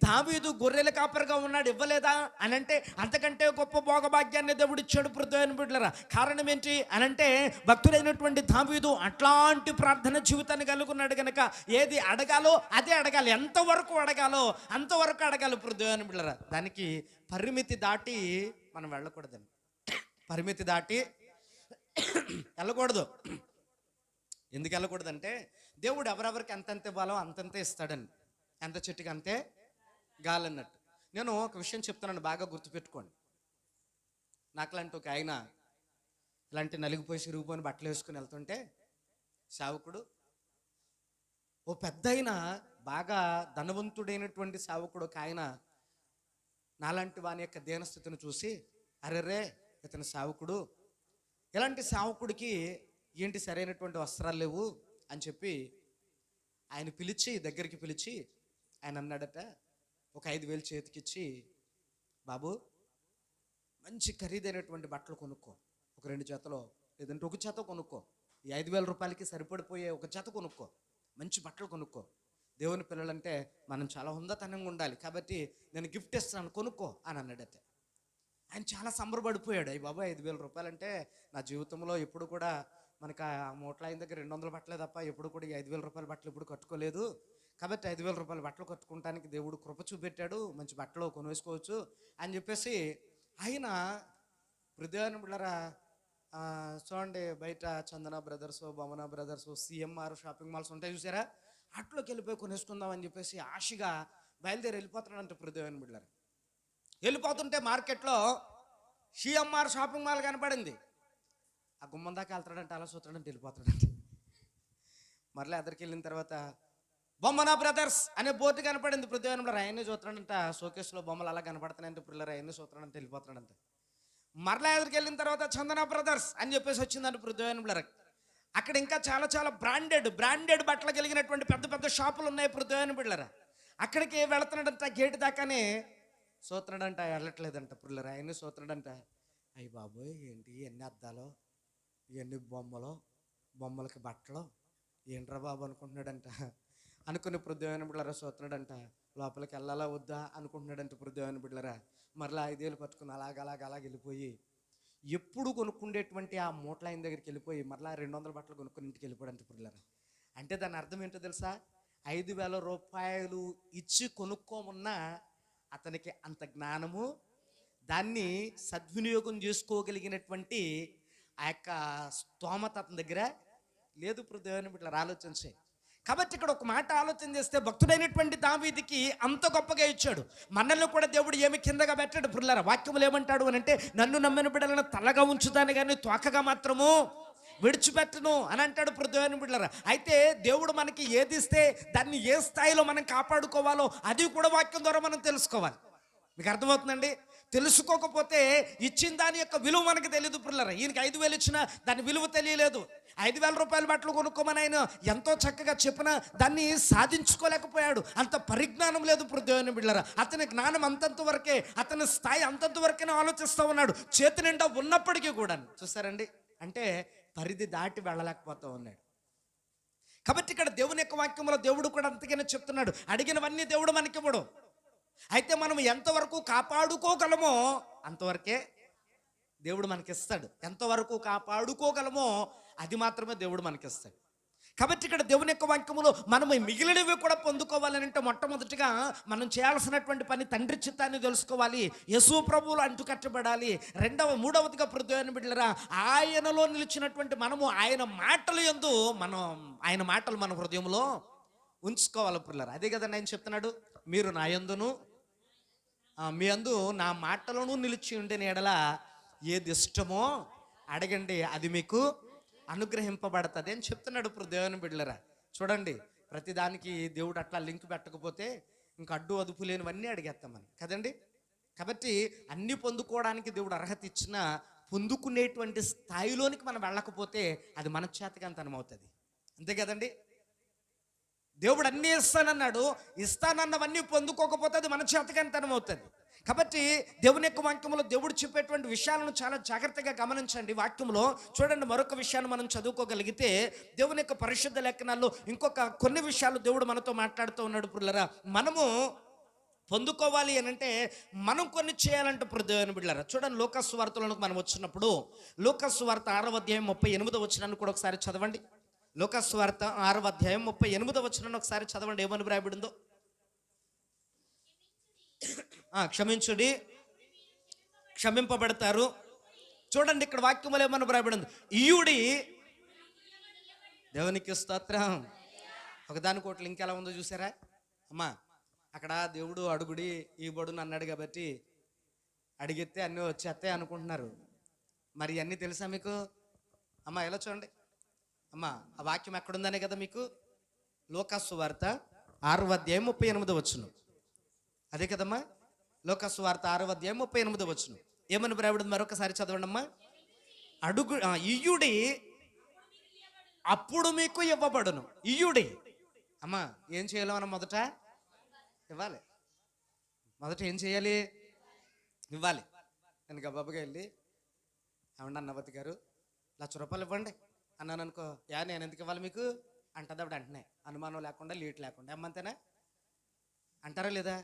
దావీదు గొర్రెల కాపరిగా ఉన్నాడు, ఇవ్వలేదా అని అంటే అంతకంటే గొప్ప భోగభాగ్యాన్ని దేవుడు ఇచ్చాడు దేవుని బిడ్డలారా. కారణం ఏంటి అని అంటే భక్తుడైనటువంటి దావీదు అట్లాంటి ప్రార్థన జీవితాన్ని కలుగున్నాడు కనుక ఏది అడగాలో అదే అడగాలి, ఎంతవరకు అడగాలో అంతవరకు అడగాలి దేవుని బిడ్డలారా. దానికి పరిమితి దాటి మనం వెళ్ళకూడదండి. పరిమితి దాటి వెళ్ళకూడదు. ఎందుకు వెళ్ళకూడదంటే దేవుడు ఎవరెవరికి ఎంతెంత ఇవ్వాలో అంతంతే ఇస్తాడండి. ఎంత చెట్టుకి అంతే గాలి అన్నట్టు. నేను ఒక విషయం చెప్తానండి, బాగా గుర్తుపెట్టుకోండి. నాకులాంటి ఒక ఆయన ఇలాంటి నలిగిపోయి సిరిగిపోయిన బట్టలు వేసుకుని వెళ్తుంటే సేవకుడు, ఓ పెద్ద ఆయన, బాగా ధనవంతుడైనటువంటి సేవకుడు ఒక ఆయన నాలాంటి వాని యొక్క దీనస్థితిని చూసి, అరెరే ఇతని సేవకుడు, ఇలాంటి సేవకుడికి ఏంటి సరైనటువంటి వస్త్రాలు లేవు అని చెప్పి ఆయన దగ్గరికి పిలిచి ఆయన అన్నాడట, ఒక 5,000 చేతికిచ్చి, బాబు మంచి ఖరీదైనటువంటి బట్టలు కొనుక్కో, ఒక 2 జతలో లేదంటే ఒక జత కొనుక్కో, ఈ 5,000 రూపాయలకి సరిపడిపోయే ఒక జత కొనుక్కో, మంచి బట్టలు కొనుక్కో. దేవుని పిల్లలంటే మనం చాలా హుందతనంగా ఉండాలి కాబట్టి నేను గిఫ్ట్ ఇస్తాను కొనుక్కో అని అన్నాడట. ఆయన చాలా సంబరపడిపోయాడు. అయ్యి బాబు 5,000 రూపాయలు అంటే నా జీవితంలో ఎప్పుడు కూడా మనకు ఆ మూట్ల ఆయన దగ్గర 200 బట్టలే తప్ప ఎప్పుడు కూడా ఈ 5,000 రూపాయల బట్టలు ఎప్పుడు కట్టుకోలేదు. కాబట్టి 5,000 రూపాయల బట్టలు కట్టుకోవటానికి దేవుడు కృప చూపెట్టాడు, మంచి బట్టలు కొనేసుకోవచ్చు అని చెప్పేసి ఆయన హృదయాన్ని బిళ్ళరా. చూడండి, బయట Chandana brothers, Bommana brothers, CMR shopping malls ఉంటాయి చూసారా, అట్లోకి వెళ్ళిపోయి కొనేసుకుందాం అని చెప్పేసి ఆశగా బయలుదేరి వెళ్ళిపోతున్నాడంటే హృదయాన్ని బిళ్ళరా. వెళ్ళిపోతుంటే మార్కెట్లో సిఎంఆర్ షాపింగ్ మాల్ కనపడింది. ఆ గుమ్మం దాకా వెళ్తాడంటే అలా చూస్తాడంటే వెళ్ళిపోతాడంటే. మరలా ఎదరికి వెళ్ళిన తర్వాత బొమ్మనా బ్రదర్స్ అనే బోర్డు కనపడింది పృథ్వీలో. ఆయన్ని చూస్తాడంట, షోకేస్లో బొమ్మలు అలా కనపడుతున్నాయంటే పిల్లలు ఆయన్ని చూస్తాడంటే వెళ్ళిపోతాడంట. మరలా ఎదురికి వెళ్ళిన తర్వాత చందన బ్రదర్స్ అని చెప్పేసి వచ్చిందంటే పృథ్వీలో. అక్కడ ఇంకా చాలా చాలా బ్రాండెడ్ బట్టలు కలిగినటువంటి పెద్ద పెద్ద షాపులు ఉన్నాయి పృథ్వీని బిళ్ళరా. అక్కడికి వెళుతున్నాడంట, గేటు దాకానే చూస్తున్నాడంట, వెళ్ళట్లేదంట పిల్లలు. ఆయన్ని చూస్తున్నాడంట, అయ్యి బాబోయ్ ఏంటి ఎన్ని అద్దాలో, ఇవన్నీ బొమ్మలకి బట్టలు, ఏంట్రా బాబు అనుకుంటున్నాడంట. అనుకుని పృథ్వీని బిడ్డలరా చూస్తున్నాడంట, లోపలికి వెళ్ళాలా వద్దా అనుకుంటున్నాడంట పృథ్వీని బిడ్డలరా. మరలా 5,000 పట్టుకుని అలాగ వెళ్ళిపోయి ఎప్పుడు కొనుక్కుండేటువంటి ఆ మూట్ల ఆయన దగ్గరికి వెళ్ళిపోయి మరలా 200 బట్టలు కొనుక్కుని ఇంటికి వెళ్ళిపోయాడంట పిల్లరా. అంటే దాని అర్థం ఏంటో తెలుసా? 5,000 రూపాయలు ఇచ్చి కొనుక్కోమన్నా అతనికి అంత జ్ఞానము, దాన్ని సద్వినియోగం చేసుకోగలిగినటువంటి ఆ యొక్క స్తోమత అతని దగ్గర లేదు. ఇప్పుడు దేవుని బిడ్డలారా ఆలోచించే, కాబట్టి ఇక్కడ ఒక మాట ఆలోచన చేస్తే భక్తుడైనటువంటి దావీదుకి అంత గొప్పగా ఇచ్చాడు. మనల్ని కూడా దేవుడు ఏమి కిందగా పెట్టాడు పుల్లారా. వాక్యములు ఏమంటాడు అని అంటే, నన్ను నమ్మిన బిడ్డలను తలగా ఉంచుతాను కానీ తోకగా మాత్రము విడిచిపెట్టను అని అంటాడు దేవుని బిడ్డలారా. అయితే దేవుడు మనకి ఏది ఇస్తే దాన్ని ఏ స్థాయిలో మనం కాపాడుకోవాలో అది కూడా వాక్యం ద్వారా మనం తెలుసుకోవాలి. మీకు అర్థమవుతుందండి? తెలుసుకోకపోతే ఇచ్చిన దాని యొక్క విలువ మనకు తెలియదు పిల్లరా. ఈయనకి 5,000 ఇచ్చినా దాని విలువ తెలియలేదు. 5,000 రూపాయల బట్టలు కొనుక్కోమని ఆయన ఎంతో చక్కగా చెప్పినా దాన్ని సాధించుకోలేకపోయాడు. అంత పరిజ్ఞానం లేదు దేవుని బిడ్డలారా. అతని జ్ఞానం అంతంత వరకే, అతని స్థాయి అంతంత వరకే ఆలోచిస్తూ ఉన్నాడు, చేతి నిండా ఉన్నప్పటికీ కూడా. చూసారండి, అంటే పరిధి దాటి వెళ్ళలేకపోతూ ఉన్నాడు. కాబట్టి ఇక్కడ దేవుని యొక్క వాక్యంలో దేవుడు కూడా అంతగానే చెప్తున్నాడు, అడిగినవన్నీ దేవుడు మనకివ్వడు. అయితే మనం ఎంతవరకు కాపాడుకోగలమో అంతవరకే దేవుడు మనకిస్తాడు. ఎంతవరకు కాపాడుకోగలమో అది మాత్రమే దేవుడు మనకిస్తాడు. కాబట్టి ఇక్కడ దేవుని యొక్క వాక్యములో మనం మిగిలినవి కూడా పొందుకోవాలని అంటే మొట్టమొదటిగా మనం చేయాల్సినటువంటి పని తండ్రి చిత్తాన్ని తెలుసుకోవాలి, యేసు ప్రభువులు అంటుకట్టబడాలి. మూడవదిగా దేవుని బిడ్డలారా, ఆయనలో నిలిచినటువంటి మనము ఆయన మాటలు యందు ఆయన మాటలు మన హృదయంలో ఉంచుకోవాలి పిల్లలు. అదే కదండి ఆయన చెప్తున్నాడు, మీరు నా యందును మీ అందు నా మాటలను నిలిచి ఉండే ఎడల ఏది ఇష్టమో అడగండి, అది మీకు అనుగ్రహింపబడుతుంది అని చెప్తున్నాడు దేవుని బిడ్డలారా. చూడండి, ప్రతిదానికి దేవుడు అట్లా లింక్ పెట్టకపోతే ఇంక అడ్డు అదుపు లేనివన్నీ అడిగేస్తామని కదండి. కాబట్టి అన్ని పొందుకోవడానికి దేవుడు అర్హత ఇచ్చినా పొందుకునేటువంటి స్థాయిలోనికి మనం వెళ్ళకపోతే అది మన చేతకంతనం అవుతుంది. అంతే కదండి. దేవుడు అన్నీ ఇస్తానన్నాడు, ఇస్తానన్నవన్నీ పొందుకోకపోతే అది మన చేతకంతనం అవుతుంది. కాబట్టి దేవుని యొక్క వాక్యంలో దేవుడు చెప్పేటువంటి విషయాలను చాలా జాగ్రత్తగా గమనించండి. వాక్యంలో చూడండి, మరొక విషయాన్ని మనం చదువుకోగలిగితే దేవుని యొక్క పరిశుద్ధ లేఖనాల్లో ఇంకొక కొన్ని విషయాలు దేవుడు మనతో మాట్లాడుతూ ఉన్నాడు పుల్లరా. మనము పొందుకోవాలి అని అంటే మనం కొన్ని చేయాలంటే దేవుని బిడ్డలారా. చూడండి, లూకాసు వార్తలకు మనం వచ్చినప్పుడు లూకాసు వార్త 6వ అధ్యాయం 38వ వచనాన్ని కూడా ఒకసారి చదవండి. లూకాసు వార్త 6వ అధ్యాయం 38వ వచనాన్ని ఒకసారి చదవండి. ఏమని రాయబడిందో, క్షమించుడి క్షమింపబడతారు. చూడండి, ఇక్కడ వాక్యములు ఏమని రాయబడింది, ఇయుడి దేవునికి స్తోత్రం. ఒకదాని కోట్లు ఇంకెలా ఉందో చూసారా అమ్మా. అక్కడ దేవుడు అడుగుడి ఈ బడుని అన్నాడు కాబట్టి అడిగితే అన్నీ వచ్చేస్తాయి అనుకుంటున్నారు. మరి అన్నీ తెలుసా మీకు అమ్మా? ఎలా చూడండి అమ్మా, ఆ వాక్యం ఎక్కడుందనే కదా మీకు. లూకాసు వార్త 6వ అధ్యాయం 38వ వచనం, అదే కదమ్మా. లూకాసు వార్త 6వ అధ్యాయం 38వ వచనం ఏమని రాయబడింది? మరొకసారి చదవండి అమ్మా. అడుగు ఇయ్యుడి అప్పుడు మీకు ఇవ్వబడును. ఇయ్యుడి అమ్మా, ఏం చేయాలి మనం? మొదట ఇవ్వాలి. మొదట ఏం చేయాలి? ఇవ్వాలి. నేను గబాబుగా వెళ్ళి, ఏమన్నా అన్నవతి గారు 1,00,000 రూపాయలు ఇవ్వండి అన్నాను అనుకో, నేను ఎందుకు ఇవ్వాలి మీకు అంటది ఆవిడ. అంటనే అనుమానం లేకుండా, లీట్ లేకుండా. అమ్మంతేనా అంటారా లేదా?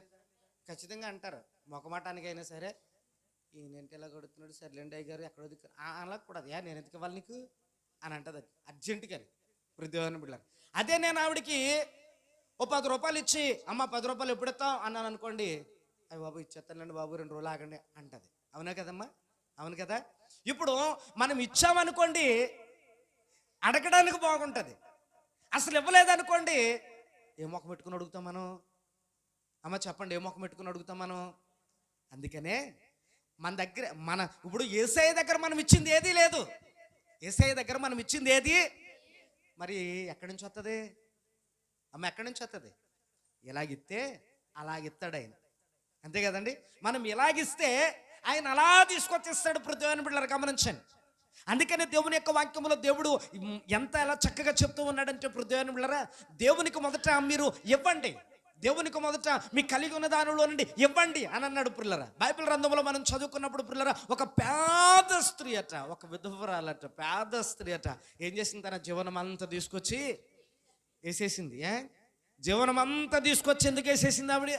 ఖచ్చితంగా అంటారు. మొకమాటానికైనా సరే, ఈయనంటే ఇలా కొడుతున్నాడు, సర్లేండి అయ్య గారు ఎక్కడో దిక్కు అలా కూడా, నేను ఎందుకు ఇవ్వాలి నీకు అని అంటది. అది అర్జెంటుగా దేవుని బిడ్డలారా. అదే నేను ఆవిడకి ఓ 10 రూపాయలు ఇచ్చి, అమ్మ 10 రూపాయలు ఎప్పుడు ఇస్తాం అన్నాను అనుకోండి, అయ్యి బాబు ఇచ్చేస్తానండి బాబు 2 రోజులు ఆగండి అంటది. అవునా కదమ్మా? అవును కదా. ఇప్పుడు మనం ఇచ్చామనుకోండి, అడగడానికి బాగుంటుంది. అసలు ఇవ్వలేదనుకోండి, ఏ మొక్క పెట్టుకుని అడుగుతాం మనం? అమ్మ చెప్పండి, ఏ మొక్క పెట్టుకుని అడుగుతాం మనం? అందుకనే మన దగ్గర ఇప్పుడు యేసయ్య దగ్గర మనం ఇచ్చింది ఏదీ లేదు. యేసయ్య దగ్గర మనం ఇచ్చింది ఏది మరి ఎక్కడి నుంచి వస్తుంది అమ్మ? ఎక్కడి నుంచి వస్తుంది? ఇలాగిస్తే అలాగిస్తాడు ఆయన. అంతే కదండి. మనం ఇలాగిస్తే ఆయన అలా తీసుకొచ్చేస్తాడు. దేవుని బిడ్డలారా గమనించండి. అందుకనే దేవుని యొక్క వాక్యంలో దేవుడు ఎలా చక్కగా చెప్తూ ఉన్నాడంటే దేవుని బిడ్డలారా, దేవునికి మొదట మీరు ఇవ్వండి, దేవునికి మొదట మీకు కలిగి ఉన్న దానిలో నుండి ఇవ్వండి అని అన్నాడు పిల్లరా. బైబిల్ గ్రంథంలో మనం చదువుకున్నప్పుడు పిల్లరా, ఒక పేద స్త్రీ అట, ఒక విధవరాలట, పేద స్త్రీ అట, ఏం చేసింది? తన జీవనం అంతా తీసుకొచ్చి వేసేసింది. జీవనం అంతా తీసుకొచ్చి ఎందుకు వేసేసింది ఆవిడ?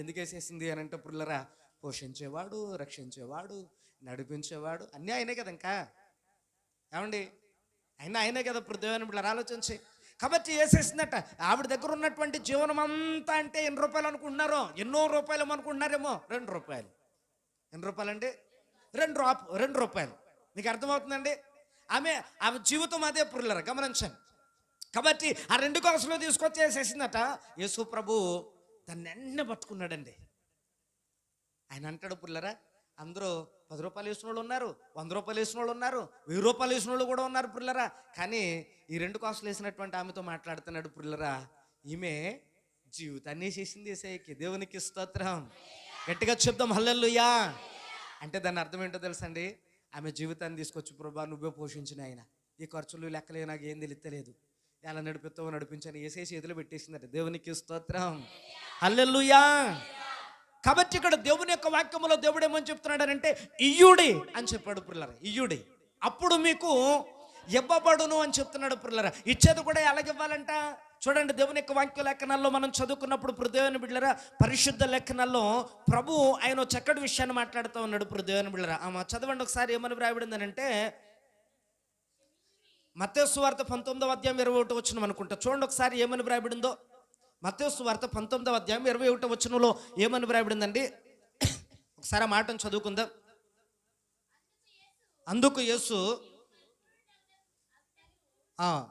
ఎందుకు వేసేసింది అని అంటే పిల్లరా, పోషించేవాడు, రక్షించేవాడు, నడిపించేవాడు అన్నీ ఆయనే కదా. ఇంకా ఏమండి, ఆయనే కదా దేవుని బిడ్డలారా. ఆలోచించి కాబట్టి వేసేసిందట. ఆవిడ దగ్గర ఉన్నటువంటి జీవనం అంతా అంటే ఎన్ని రూపాయలు అనుకుంటున్నారో? ఎన్నో రూపాయలు అనుకుంటున్నారేమో. 2 రూపాయలు. ఎన్ని రూపాయలు అండి? 2 రూపాయలు. మీకు అర్థమవుతుందండి? ఆమె జీవితం అదే పుర్లరా గమనించండి. కాబట్టి ఆ 2 కాసులు తీసుకొచ్చేసేసిందట. యేసు ప్రభు దాన్ని ఎన్న పట్టుకున్నాడండి. ఆయన అంటాడు పుల్లరా, అందరూ 10 రూపాయలు వేసిన వాళ్ళు ఉన్నారు, 100 రూపాయలు వేసిన వాళ్ళు ఉన్నారు, 1000 రూపాయలు వేసిన వాళ్ళు కూడా ఉన్నారు పుల్లరా. కానీ ఈ 2 కాసులు వేసినటువంటి ఆమెతో మాట్లాడుతున్నాడు పుల్లరా. ఈమె జీవితాన్ని వేసేసింది యేసయ్యకి. దేవునికి స్తోత్రం. గట్టిగా చెప్దాం హల్లెలూయా. అంటే దాని అర్థం ఏంటో తెలుసండి, ఆమె జీవితాన్ని తీసుకొచ్చి ప్రభా నువ్వే పోషించిన ఆయన, ఈ ఖర్చులు లెక్కలే నాకు ఏం తెలియలేదు, ఎలా నడిపిస్తావో నడిపించని వేసేసి ఎదులు పెట్టేసిందట. దేవునికి స్తోత్రం హల్లెలూయా. కాబట్టి ఇక్కడ దేవుని యొక్క వాక్యములో దేవుడు ఏమని చెప్తున్నాడనంటే ఇయ్యుడి అని చెప్పాడు పిల్లరా. ఇయ్యుడి అప్పుడు మీకు ఇవ్వబడును అని చెప్తున్నాడు పిల్లరా. ఇచ్చేది కూడా ఎలాగివ్వాలంట చూడండి. దేవుని యొక్క వాక్య లేఖనాల్లో మనం చదువుకున్నప్పుడు దేవుని బిడ్డలారా, పరిశుద్ధ లేఖనాల్లో ప్రభు ఆయన చక్కటి విషయాన్ని మాట్లాడుతూ ఉన్నాడు. దేవుని బిడ్డలారా చదవండి ఒకసారి. ఏమని వ్రాయబడిందనంటే మత్తయి సువార్త 19వ అధ్యాయం 21వ వచనం అనుకుంటా. చూడండి ఒకసారి ఏమని వ్రాయబడిందో. మత్తయి సువార్త 19వ అధ్యాయం 21వ వచనంలో ఏమని వ్రాయబడిందండి, ఒకసారి ఆ మాటను చదువుకుందాం. అందుకు యేసు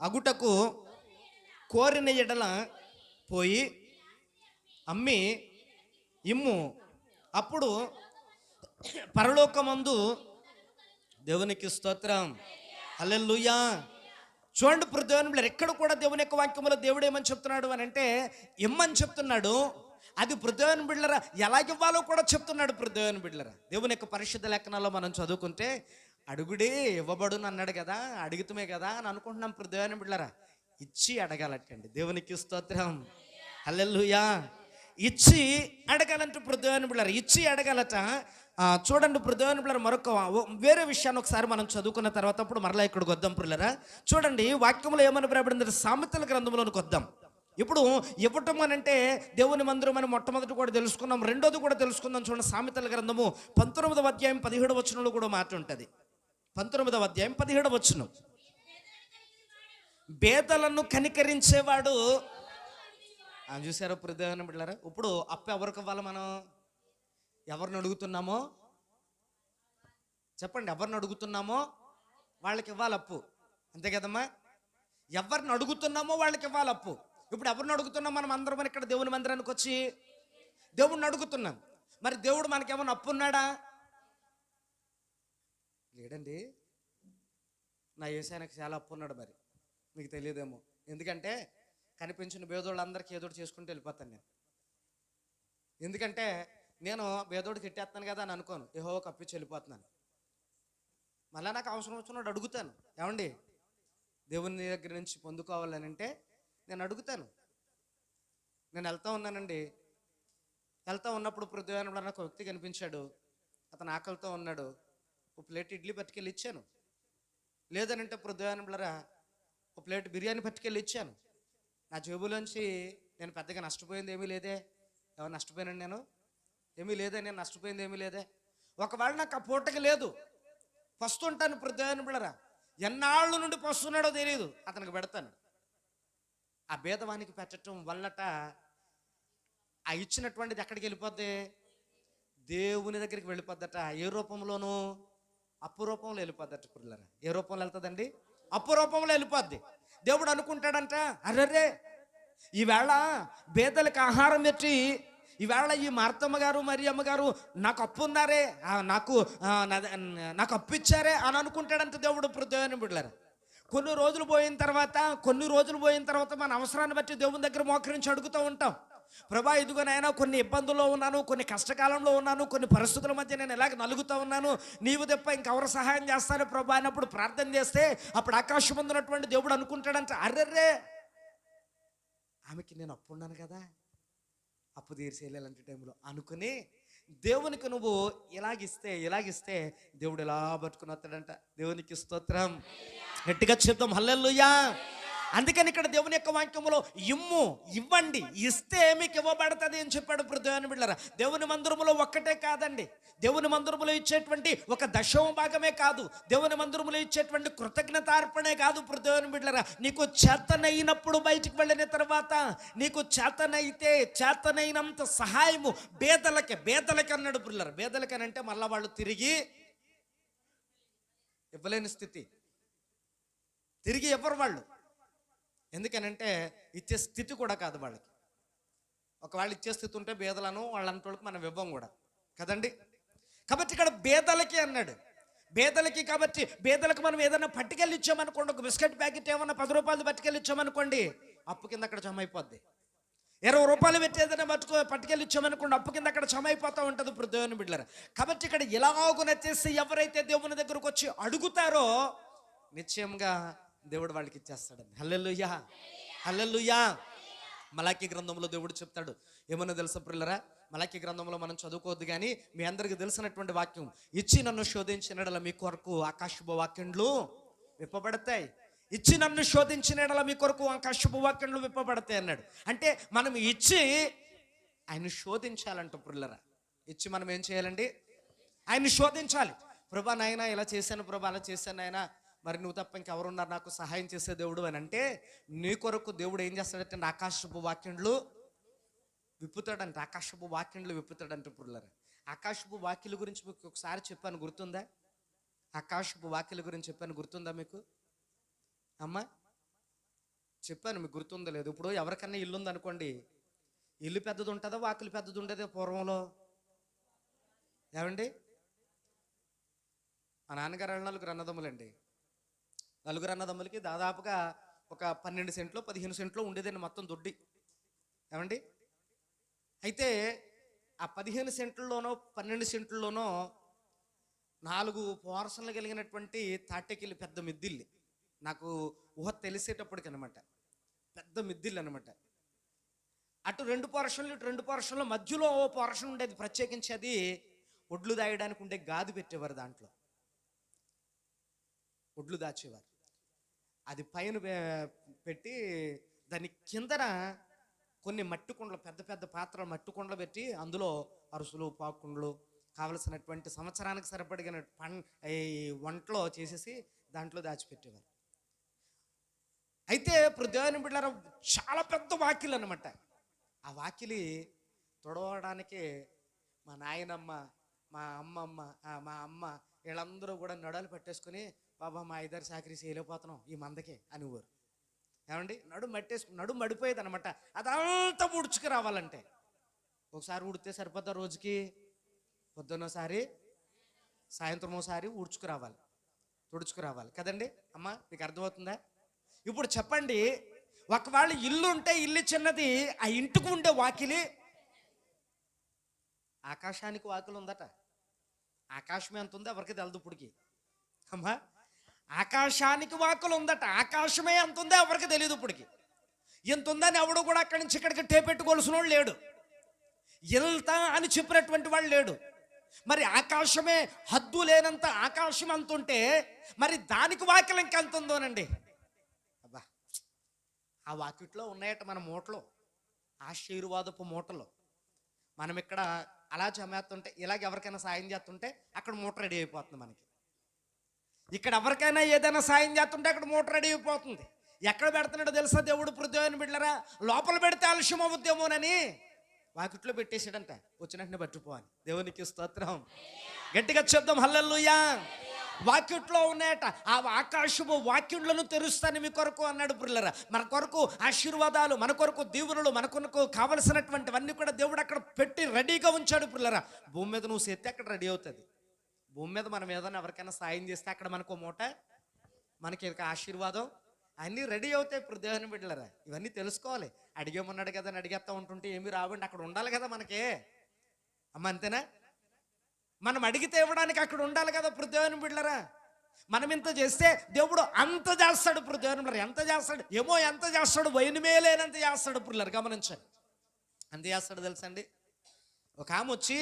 అగుటకు కోరిన ఎడల పోయి అమ్మి ఇమ్ము, అప్పుడు పరలోకమందు దేవునికి స్తోత్రం హల్లెలూయా. చూడండి దేవుని ఎక్కడ కూడా దేవుని యొక్క వాక్యములో దేవుడు ఏమని చెప్తున్నాడు అని అంటే ఇమ్మని చెప్తున్నాడు. అది దేవుని బిడ్డలరా ఎలాగివ్వాలో కూడా చెప్తున్నాడు. దేవుని బిడ్డలరా దేవుని యొక్క పరిశుద్ధ లేఖనాల్లో మనం చదువుకుంటే అడుగుడే ఇవ్వబడును అన్నాడు కదా, అడుగుతామే కదా అని అనుకుంటున్నాం. దేవుని బిడ్డలరా ఇచ్చి అడగాలటండి. దేవునికి స్తోత్రం హల్లెలూయా. ఇచ్చి అడగాలంటే దేవుని బిడ్డలరా ఇచ్చి అడగాలట. చూడండి దేవుని బిడ్డలారా మరొక వేరే విషయాన్ని ఒకసారి మనం చదువుకున్న తర్వాత అప్పుడు మరలా ఇక్కడికి వద్దాం పిల్లరా. చూడండి వాక్యంలో ఏమని వ్రాయబడింది, సామెతల గ్రంథంలోనికి వద్దాం. ఇప్పుడు ఇవ్వటం అని అంటే దేవుని మందిరం అని మొట్టమొదటి కూడా తెలుసుకున్నాం, రెండోది కూడా తెలుసుకుందాం. చూడండి సామెతల గ్రంథము 19వ అధ్యాయం 17వ వచనంలో కూడా మాట ఉంటుంది. 19వ అధ్యాయం 17వ వచనం, బేదలను కనికరించేవాడు. చూసారా దేవుని బిడ్డలారా, ఇప్పుడు అప్పు ఎవరికి ఇవ్వాలి? మనం ఎవరిని అడుగుతున్నామో చెప్పండి, ఎవరిని అడుగుతున్నామో వాళ్ళకి ఇవ్వాలి అప్పు, అంతే కదమ్మా. ఎవరిని అడుగుతున్నామో వాళ్ళకి ఇవ్వాలి అప్పు. ఇప్పుడు ఎవరిని అడుగుతున్నాం? మనం అందరం ఇక్కడ దేవుని మందిరానికి వచ్చి దేవుడిని అడుగుతున్నాం. మరి దేవుడు మనకేమన్నా అప్పు ఉన్నాడా? లేడండి. నా యేసయ్యకి చాలా అప్పు ఉన్నాడు. మరి మీకు తెలియదేమో, ఎందుకంటే కనిపించిన పేదోళ్ళందరికీ ఏదోటి చేసుకుంటూ వెళ్ళిపోతాను నేను. ఎందుకంటే నేను పేదోడికి ఎట్టేస్తాను కదా అని అనుకోను, యెహోవాకు అప్పిచ్చి వెళ్ళిపోతున్నాను. మళ్ళీ నాకు అవసరం వచ్చినప్పుడు అడుగుతాను, ఏమండి దేవుని దగ్గర నుంచి పొందుకోవాలని అంటే నేను అడుగుతాను. నేను వెళ్తూ ఉన్నానండి, వెళ్తూ ఉన్నప్పుడు పృథ్వీలో నాకు ఒక వ్యక్తి కనిపించాడు. అతను ఆకలితో ఉన్నాడు. ఒక ప్లేట్ ఇడ్లీ పట్టుకెళ్ళి ఇచ్చాను. లేదనంటే పృథ్వీరా ఒక ప్లేట్ బిర్యానీ పట్టుకెళ్ళి ఇచ్చాను. నా జేబులోంచి నేను పెద్దగా నష్టపోయింది ఏమీ లేదే. ఎవరు నష్టపోయానండి? నేను ఏమీ లేదే, నేను నష్టపోయింది ఏమీ లేదే. ఒకవేళ నాకు ఆ పూటకి లేదు, పస్తుంటాను పృథ్వీరా, ఎన్నాళ్ళ నుండి పస్తున్నాడో తెలియదు, అతనికి పెడతాను. ఆ భేదవానికి పెట్టడం వల్లట ఆ ఇచ్చినటువంటిది ఎక్కడికి వెళ్ళిపోద్ది? దేవుని దగ్గరికి వెళ్ళిపోద్దట. ఏ రూపంలోనూ? అప్పు రూపంలో వెళ్ళిపోద్దట పిల్లరా. ఏ రూపంలో వెళ్తుందండి? అప్పు రూపంలో వెళ్ళిపోద్ది. దేవుడు అనుకుంటాడంట, అర్రరే ఈవేళ బేదలకు ఆహారం పెట్టి ఈవేళ ఈ మార్తమ్మ గారు మరి అమ్మగారు నాకు అప్పు ఉన్నారే, నాకు అప్పు ఇచ్చారే అని అనుకుంటాడంట దేవుడు. దేవుని బిడ్డలారా కొన్ని రోజులు పోయిన తర్వాత మన అవసరాన్ని బట్టి దేవుని దగ్గర మోకరించి అడుగుతూ ఉంటాం. ప్రభా ఇదిగోనైనా కొన్ని ఇబ్బందుల్లో ఉన్నాను, కొన్ని కష్టకాలంలో ఉన్నాను, కొన్ని పరిస్థితుల మధ్య నేను ఎలాగ నలుగుతూ ఉన్నాను, నీవు తప్ప ఇంకెవరు సహాయం చేస్తాను ప్రభా అన్నప్పుడు ప్రార్థన చేస్తే అప్పుడు ఆకాశం ఉన్నటువంటి దేవుడు అనుకుంటాడంట, అర్రర్రే ఆమెకి నేను అప్పు ఉన్నాను కదా, అప్పు తీర్చేయాలి అలాంటి టైంలో అనుకుని దేవునికి నువ్వు ఇలాగిస్తే దేవుడు ఎలా పట్టుకుని వస్తాడంట. దేవునికి స్తోత్రం. గట్టిగా చెప్తాం హల్లెలూయా. అందుకని ఇక్కడ దేవుని యొక్క వాక్యములో ఇవ్వండి, ఇస్తే మీకు ఇవ్వబడుతుంది అని చెప్పాడు. దేవుని బిడ్డలారా దేవుని మందిరములో ఒక్కటే కాదండి, దేవుని మందిరములో ఇచ్చేటువంటి ఒక 10వ భాగమే కాదు, దేవుని మందిరములో ఇచ్చేటువంటి కృతజ్ఞతార్పణే కాదు. దేవుని బిడ్డలారా నీకు చేతనైనప్పుడు బయటికి వెళ్ళిన తర్వాత నీకు చేతనైనంత సహాయము బేదలకి అన్నాడు బిడ్డలారా. బేదలకి అని అంటే మళ్ళా వాళ్ళు తిరిగి ఇవ్వలేని స్థితి, తిరిగి ఇవ్వరు వాళ్ళు. ఎందుకనంటే ఇచ్చే స్థితి కూడా కాదు వాళ్ళకి. ఒకవేళ ఇచ్చే స్థితి ఉంటే బేదలను వాళ్ళంటోళ్ళకి మనం ఇవ్వం కూడా కదండి. కాబట్టి ఇక్కడ బేదలకి అన్నాడు, బేదలకి. కాబట్టి బేదలకు మనం ఏదైనా పట్టుకెళ్ళి ఇచ్చామనుకోండి, ఒక బిస్కెట్ ప్యాకెట్ ఏమన్నా 10 రూపాయలు పట్టుకెళ్ళి ఇచ్చామనుకోండి, అప్పు కింద అక్కడ జమ అయిపోద్ది. 20 రూపాయలు పెట్టి ఏదైనా పట్టుకెళ్ళి ఇచ్చామనుకోండి, అప్పు కింద అక్కడ జమ అయిపోతూ ఉంటుంది. ఇప్పుడు దేవుని బిడ్డలారా, కాబట్టి ఇక్కడ ఇలాగున చేసి ఎవరైతే దేవుని దగ్గరకు వచ్చి అడుగుతారో నిశ్చయంగా దేవుడు వాళ్ళకి ఇచ్చేస్తాడండి. హల్లెలూయా, హల్లెలూయా. మలాకీ గ్రంథంలో దేవుడు చెప్తాడు, ఏమన్నా తెలుసా ప్రియులరా? మలాకీ గ్రంథంలో మనం చదువుకోవద్దు కానీ మీ అందరికి తెలిసినటువంటి వాక్యం, ఇచ్చి నన్ను శోధించిన మీ కొరకు ఆకాశపు వాక్యంలు విప్పబడతాయి. ఇచ్చి నన్ను శోధించిన మీ కొరకు ఆకాశపు వాక్యంలు విప్పబడతాయి అన్నాడు. అంటే మనం ఇచ్చి ఆయన శోధించాలంట ప్రియులరా. ఇచ్చి మనం ఏం చేయాలండి? ఆయన్ని శోధించాలి. ప్రభా నాయన ఇలా చేశాను, ప్రభా అలా చేశాను నాయన, మరి నువ్వు తప్ప ఇంకెవరున్నారు నాకు సహాయం చేసే దేవుడు అని అంటే, నీ కొరకు దేవుడు ఏం చేస్తాడంటే ఆకాశపు వాక్యంలు విప్పుతాడంట. ఆకాశపు వాక్యంలు విప్పుతాడంట పురులారా. ఆకాశపు వాక్యుల గురించి మీకు ఒకసారి చెప్పాను, గుర్తుందా? ఆకాశపు వాక్యుల గురించి చెప్పాను, గుర్తుందా మీకు? అమ్మా చెప్పాను, మీకు గుర్తుందా లేదు? ఇప్పుడు ఎవరికన్నా ఇల్లు ఉందనుకోండి, ఇల్లు పెద్దది ఉంటుందా వాకిలు పెద్దది ఉండేది పూర్వంలో? ఏమండి? మా నాన్నగారు 4 అన్నదమ్ములండి. 4 అన్నదమ్ములకి దాదాపుగా ఒక 12 సెంట్లో 15 సెంట్లో ఉండేదండి మొత్తం దొడ్డి. ఏమండి? అయితే ఆ 15 సెంట్లలోనో 12 సెంట్లలోనో 4 పోర్షన్లు కలిగినటువంటి తాటెకిల్లి పెద్ద మిద్దిల్లి, నాకు ఊహ తెలిసేటప్పటికి అనమాట, పెద్ద మిద్దిల్లు అనమాట. అటు 2 పోర్షన్లు ఇటు 2 పోర్షన్లు, మధ్యలో ఓ పోర్షన్ ఉండేది ప్రత్యేకించి, అది ఒడ్లు దాయడానికి ఉండే గాది పెట్టేవారు, దాంట్లో ఒడ్లు దాచేవారు. అది పైన పెట్టి దాని కిందన కొన్ని మట్టి కుండలు, పెద్ద పెద్ద పాత్రలు మట్టి కుండలు పెట్టి అందులో అరుసులు పాకుండలు కావలసినటువంటి సంవత్సరానికి సరిపడిన ఈ వంటలో చేసేసి దాంట్లో దాచిపెట్టేవారు. అయితే ఇప్పుడు దేవుని బిడ్డలారా, చాలా పెద్ద వాకిలు అనమాట. ఆ వాకిలి తొడవడానికి మా నాయనమ్మ, మా అమ్మమ్మ, మా అమ్మ వీళ్ళందరూ కూడా నడలు పట్టేసుకుని, బాబా మా 5 సాకరీ చేయలేకపోతున్నాం ఈ మందకే అనేవారు. ఏమండి? నడుము మడిపోయేది అనమాట. అదంతా ఉడుచుకు రావాలంటే ఒకసారి ఉడితే సరిపోద్దా? రోజుకి పొద్దున్నోసారి సాయంత్రం ఒకసారి తుడుచుకు రావాలి కదండి. అమ్మ మీకు అర్థమవుతుందా? ఇప్పుడు చెప్పండి, ఒకవేళ ఇల్లు ఉంటే ఇల్లు చిన్నది, ఆ ఇంటికి ఉండే వాకిలి ఆకాశానికి వాకిలి ఉందట. ఆకాశమే ఎంత ఉందో ఎవరికి తెలదు ఇప్పటికి. అమ్మా ఆకాశానికి వాకులు ఉందట, ఆకాశమే ఎంత ఉందో ఎవరికి తెలియదు ఇప్పటికి. ఎంత ఉందని ఎవడు కూడా అక్కడి నుంచి ఇక్కడికి టేపెట్టుకోవాల్సిన వాడు లేడు, వెళ్తా అని చెప్పినటువంటి వాడు లేడు. మరి ఆకాశమే హద్దు లేనంత ఆకాశం అంత ఉంటే మరి దానికి వాకిలు ఇంకెంత ఉందోనండి. అబ్బా, ఆ వాకిట్లో ఉన్నాయట మన మూటలో, ఆశీర్వాదపు మూటలో. మనం ఇక్కడ అలా జమేస్తుంటే, ఇలాగ ఎవరికైనా సాయం చేస్తుంటే అక్కడ మూట రెడీ అయిపోతుంది మనకి. ఇక్కడ ఎవరికైనా ఏదైనా సాయం చేస్తుంటే అక్కడ మూట రెడీ అయిపోతుంది. ఎక్కడ పెడుతున్నాడో తెలుసా దేవుడు? దేవుని బిడ్డలారా, లోపల పెడితే ఆలస్యం అవుద్దేమోనని వాకిట్లో పెట్టేసాడంట, వచ్చినట్టునే పట్టుకోవాలి. దేవునికి స్తోత్రం. గట్టిగా చెప్దాం హల్లెలూయా. వాక్యంలో ఉన్నాయట, ఆ ఆకాశము వాక్యంలను తెరుస్తాను మీ కొరకు అన్నాడు ప్రియులారా. మన కొరకు ఆశీర్వాదాలు, మన కొరకు దీవెనలు, మన కొరకు కావలసినటువంటివన్నీ కూడా దేవుడు అక్కడ పెట్టి రెడీగా ఉంచాడు ప్రియులారా. భూమి మీద నువ్వు చేస్తే అక్కడ రెడీ అవుతుంది. భూమి మీద మనం ఏదైనా ఎవరికైనా సాయం చేస్తే అక్కడ మనకు మూట, మనకి ఆశీర్వాదం అన్నీ రెడీ అవుతాయి. ఇప్పుడు దేవుని బిడ్డలారా, ఇవన్నీ తెలుసుకోవాలి. అడిగేమన్నాడు కదా అని అడిగేస్తా ఉంటుంటే ఏమి రావండి, అక్కడ ఉండాలి కదా మనకే. అమ్మ అంతేనా? మనం అడిగితే ఇవ్వడానికి అక్కడ ఉండాలి కదా. ఇప్పుడు దేవుని బిడ్డలారా, మనం ఇంత చేస్తే దేవుడు అంత చేస్తాడు. ఇప్పుడు దేవుని బిడ్డలారా, ఎంత చేస్తాడు ఏమో, ఎంత చేస్తాడు, వైనమేలేనంత చేస్తాడు. ఇప్పుడు గమనించండి, ఎంత చేస్తాడు తెలుసండి. ఒక ఆమె వచ్చి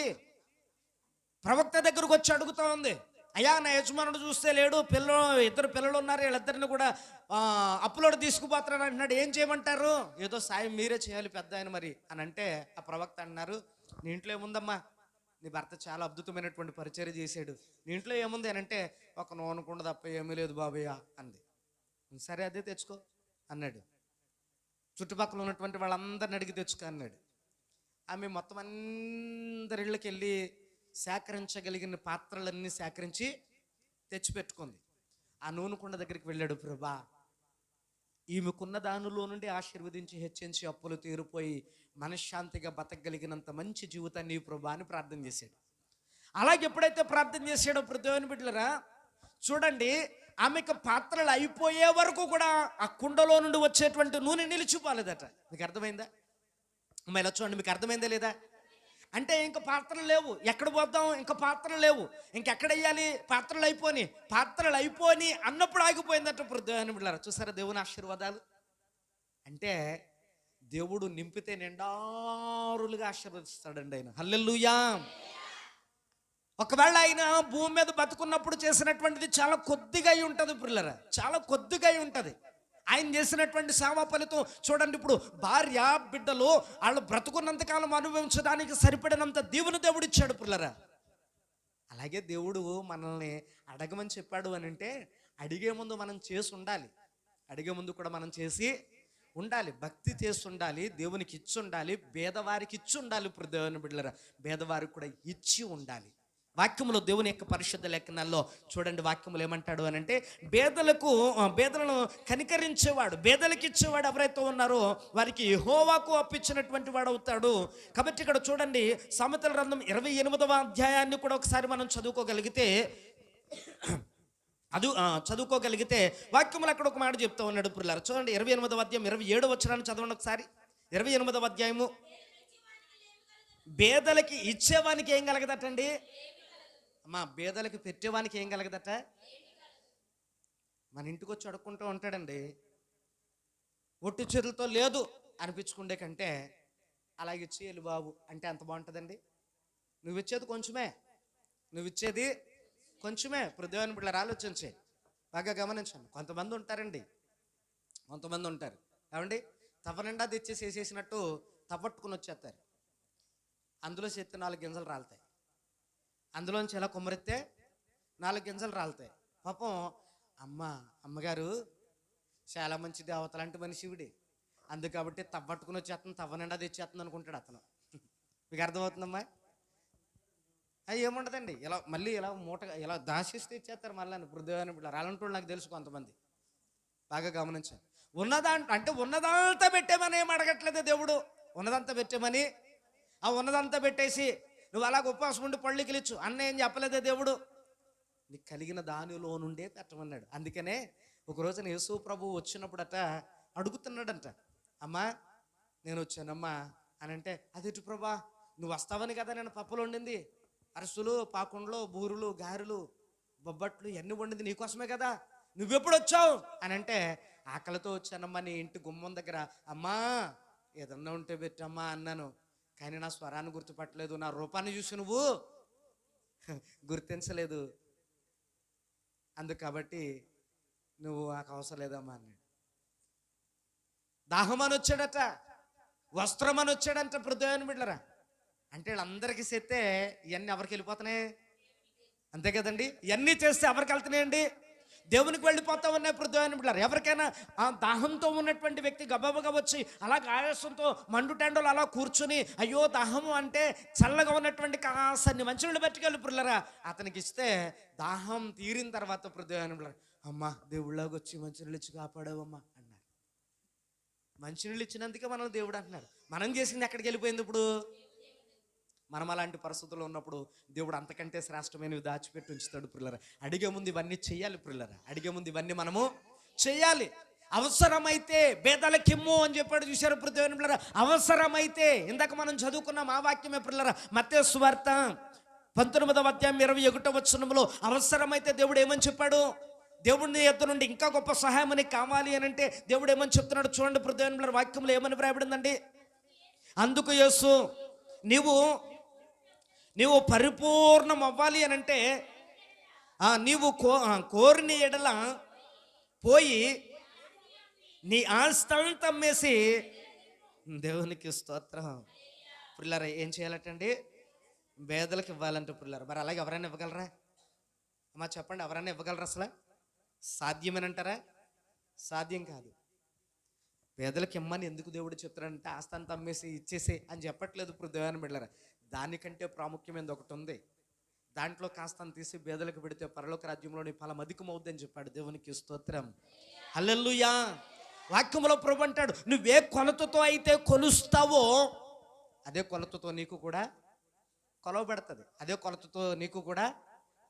ప్రవక్త దగ్గరకు వచ్చి అడుగుతూ ఉంది, అయ్యా నా యజమానుడు చూస్తే లేడు, 2 పిల్లలు ఉన్నారు, వీళ్ళిద్దరిని కూడా అప్పులోడు తీసుకుపోతున్నాడు అంటున్నాడు, ఏం చేయమంటారు? ఏదో సాయం మీరే చేయాలి పెద్ద ఆయన మరి అని అంటే, ఆ ప్రవక్త అన్నారు, నీ ఇంట్లో ఏముందమ్మా, నీ భర్త చాలా అద్భుతమైనటువంటి పరిచర్య చేశాడు, నీ ఇంట్లో ఏముంది అని అంటే, ఒక నూనెకుండ తప్ప ఏమీ లేదు బాబయ్య అంది. సరే అదే తెచ్చుకో అన్నాడు. చుట్టుపక్కల ఉన్నటువంటి వాళ్ళందరిని అడిగి తెచ్చుకో అన్నాడు. ఆమె మొత్తం అందరిళ్ళకి వెళ్ళి సేకరించగలిగిన పాత్రలన్నీ సేకరించి తెచ్చిపెట్టుకుంది. ఆ నూనె కుండ దగ్గరికి వెళ్ళాడు. ప్రభా ఈమెకున్న దానిలో నుండి ఆశీర్వదించి హెచ్చించి అప్పులు తీరిపోయి మనశ్శాంతిగా బతకగలిగినంత మంచి జీవితాన్ని ఈ ప్రభు అని ప్రార్థన చేశాడు. అలాగే ఎప్పుడైతే ప్రార్థన చేశాడో దేవుని బిడ్డలరా చూడండి, ఆమెకు పాత్రలు అయిపోయే వరకు కూడా ఆ కుండలో నుండి వచ్చేటువంటి నూనె నిలిచిపోలేదట. మీకు అర్థమైందా అమ్మ? ఇలా చూడండి, మీకు అర్థమైందా లేదా? అంటే ఇంకా పాత్రలు లేవు, ఎక్కడ పోద్దాం, ఇంకా పాత్రలు లేవు, ఇంకెక్కడ వెయ్యాలి, పాత్రలు అయిపోని అన్నప్పుడు ఆగిపోయిందట దేవుని బిడ్డలారా. చూసారా దేవుని ఆశీర్వాదాలు అంటే? దేవుడు నింపితే నిండారులుగా ఆశీర్వదిస్తాడండి ఆయన. హల్లెలూయా. ఒకవేళ ఆయన భూమి మీద బతుకున్నప్పుడు చేసినటువంటిది చాలా కొద్దిగా అయి ఉంటుంది పిల్లరా, చాలా కొద్దిగా అయి ఉంటుంది. ఆయన చేసినటువంటి సేవా ఫలితం చూడండి. ఇప్పుడు భార్య బిడ్డలు వాళ్ళు బ్రతుకున్నంతకాలం అనుభవించడానికి సరిపడినంత దీవెన దేవుడు ఇచ్చాడు పిల్లరా. అలాగే దేవుడు మనల్ని అడగమని చెప్పాడు అని అంటే అడిగే ముందు మనం చేసి ఉండాలి. అడిగే ముందు కూడా మనం చేసి ఉండాలి, భక్తి చేసి ఉండాలి, దేవునికి ఇచ్చి ఉండాలి, పేదవారికి ఇచ్చి ఉండాలి. ఇప్పుడు దేవుని బిడ్డలరా భేదవారికి కూడా ఇచ్చి ఉండాలి. వాక్యములో దేవుని యొక్క పరిశుద్ధ లేఖనాల్లో చూడండి, వాక్యములు ఏమంటాడు అని అంటే బేదలను కనికరించేవాడు, బేదలకు ఇచ్చేవాడు ఎవరైతే ఉన్నారో వారికి యెహోవాకు అప్పించినటువంటి వాడు అవుతాడు. కాబట్టి ఇక్కడ చూడండి, సామెతల గ్రంథం 28వ అధ్యాయాన్ని కూడా ఒకసారి మనం చదువుకోగలిగితే వాక్యములు అక్కడ ఒక మాట చెప్తా ఉన్నాడు పిల్లలు. చూడండి 28వ అధ్యాయం 27వ వచనాన్ని చదవండి ఒకసారి. 28వ అధ్యాయము. బేదలకి ఇచ్చేవానికి ఏం కలగదటండి అమ్మా? బేదలకి పెట్టేవానికి ఏం కలగదట? మన ఇంటికి వచ్చి అడుక్కుంటూ ఉంటాడండి, ఒట్టి చేతులతో లేదు అనిపించుకుండే కంటే అలాగే ఇచ్చేయాలి బాబు అంటే ఎంత బాగుంటుందండి. నువ్వు ఇచ్చేది కొంచెమే. ఇప్పుడు దేవుని బిడ్డలు ఆలోచించే బాగా గమనించండి. కొంతమంది ఉంటారు ఏమండి, తవ్వ నిండా తెచ్చేసి వేసేసినట్టు తవ్వట్టుకుని వచ్చేస్తారు. అందులో చేస్తే 4 గింజలు రాలుతాయి, అందులోంచి ఎలా కుమ్మరెత్తే 4 గింజలు రాలుతాయి. పాపం అమ్మగారు చాలా మంచిది, అవతలాంటి మనిషివిడి, అందుకు కాబట్టి తవ్వట్టుకుని వచ్చేస్తుంది, తవ్వ నిండా తెచ్చేస్తుంది అనుకుంటాడు అతను. మీకు అర్థమవుతుందమ్మా? అది ఏముండదండి, ఇలా మళ్ళీ ఇలా మూటగా ఇలా దాచిస్తే ఇచ్చేస్తారు మళ్ళీ. ఇప్పుడు దేవుని బిడ్డలు అలాంటి నాకు తెలుసు కొంతమంది, బాగా గమనించాను. ఉన్నదంతా పెట్టేమని ఏం అడగట్లేదు దేవుడు. ఉన్నదంతా పెట్టేమని, ఆ ఉన్నదంతా పెట్టేసి నువ్వు అలాగ ఉపవాసం ఉండి పళ్ళికిలిచ్చు అన్న ఏం చెప్పలేదే దేవుడు. నీకు కలిగిన దానిలో నుండే పెట్టమన్నాడు. అందుకనే ఒక రోజున యేసు ప్రభు వచ్చినప్పుడట అడుగుతున్నాడంట, అమ్మా నేను వచ్చానమ్మా అని అంటే, అదేంటి ప్రభా నువ్వు వస్తావని కదా నేను పప్పులు వండింది, అరసులు, పాకుండలు, బూరులు, గారెలు, బొబ్బట్లు ఇవన్నీ వండింది నీకోసమే కదా, నువ్వెప్పుడు వచ్చావు అని అంటే, ఆకలితో వచ్చానమ్మా నీ ఇంటి గుమ్మం దగ్గర, అమ్మా ఏదన్నా ఉంటే పెట్టమ్మా అన్నాను, కానీ నా స్వరాన్ని గుర్తుపట్టలేదు, నా రూపాన్ని చూసి నువ్వు గుర్తించలేదు, అందుకు కాబట్టి నువ్వు నాకు అవసరం లేదమ్మా అన్నాడు. దాహమని వచ్చాడట, వస్త్రమని వచ్చాడంట. దేవుని బిడ్డలారా అంటే వీళ్ళందరికీ చేస్తే ఇవన్నీ ఎవరికి వెళ్ళిపోతున్నాయి? అంతే కదండి, ఇవన్నీ చేస్తే ఎవరికి వెళ్తున్నాయండి? దేవునికి వెళ్ళిపోతా ఉన్నాయి. దేవుని బిడ్డలారా ఎవరికైనా ఆ దాహంతో ఉన్నటువంటి వ్యక్తి గబగబా వచ్చి అలాగ ఆయాసంతో మండుటెండలు అలా కూర్చుని అయ్యో దాహము అంటే చల్లగా ఉన్నటువంటి కాసన్ని మంచినీళ్ళు పట్టుకెళ్ళి పిల్లరా అతనికి ఇస్తే దాహం తీరిన తర్వాత దేవుని బిడ్డలారా అమ్మా దేవుళ్ళకి వచ్చి మంచినీళ్ళు ఇచ్చి కాపాడావమ్మా అన్నారు. మంచినీళ్ళు ఇచ్చినందుకే మనం దేవుడు అంటున్నారు. మనం చేసింది ఎక్కడికి వెళ్ళిపోయింది? ఇప్పుడు మనం అలాంటి పరిస్థితుల్లో ఉన్నప్పుడు దేవుడు అంతకంటే శ్రేష్టమైనవి దాచిపెట్టి ఉంచుతాడు పిల్లరా. అడిగే ముందు ఇవన్నీ చెయ్యాలి పిల్లరా, అడిగే ముందు ఇవన్నీ మనము చెయ్యాలి. అవసరమైతే బేదలకిమ్ము అని చెప్పాడు, చూశారు దేవుని పిల్లరా. అవసరమైతే ఇందాక మనం చదువుకున్నాం ఆ వాక్యమే పిల్లరా, మత్తయి సువార్త 19వ అధ్యాయం 21వ వచనంలో అవసరమైతే దేవుడు ఏమని చెప్పాడు? దేవుడిని ఎద్దు నుండి ఇంకా గొప్ప సహాయం అని కావాలి అని అంటే దేవుడు ఏమని చెప్తున్నాడు చూడండి. దేవుని పిల్లల వాక్యంలో ఏమని వ్రాయబడిందండి? అందుకు యేసు నీవు పరిపూర్ణం అవ్వాలి అని అంటే నీవు కోరిన ఎడల పోయి నీ ఆస్తంతా అమ్మేసి దేవునికి స్తోత్రం. పిల్లరా ఏం చేయాలటండి? పేదలకు ఇవ్వాలంటే పిల్లరా. మరి అలాగే ఎవరైనా ఇవ్వగలరా అమ్మా? చెప్పండి, ఎవరైనా ఇవ్వగలరా? అసలు సాధ్యమేనంటారా? సాధ్యం కాదు. పేదలకు ఇమ్మని ఎందుకు దేవుడు చెప్తాడంటే ఆస్తంతా అమ్మేసి ఇచ్చేసే అని చెప్పట్లేదు. ఇప్పుడు దేవుని బిడ్డలారా దానికంటే ప్రాముఖ్యమైనది ఒకటి ఉంది. దాంట్లో కాస్త తీసి పేదలకు పెడితే పరలోక రాజ్యంలోని ఫలం అధికమవుద్దని చెప్పాడు. దేవునికి స్తోత్రం. హల్లెలూయా. వాక్యములో ప్రభు అంటాడు, నువ్వే కొలతతో అయితే కొలుస్తావో అదే కొలతతో నీకు కూడా కొలవబడుతుంది. అదే కొలతతో నీకు కూడా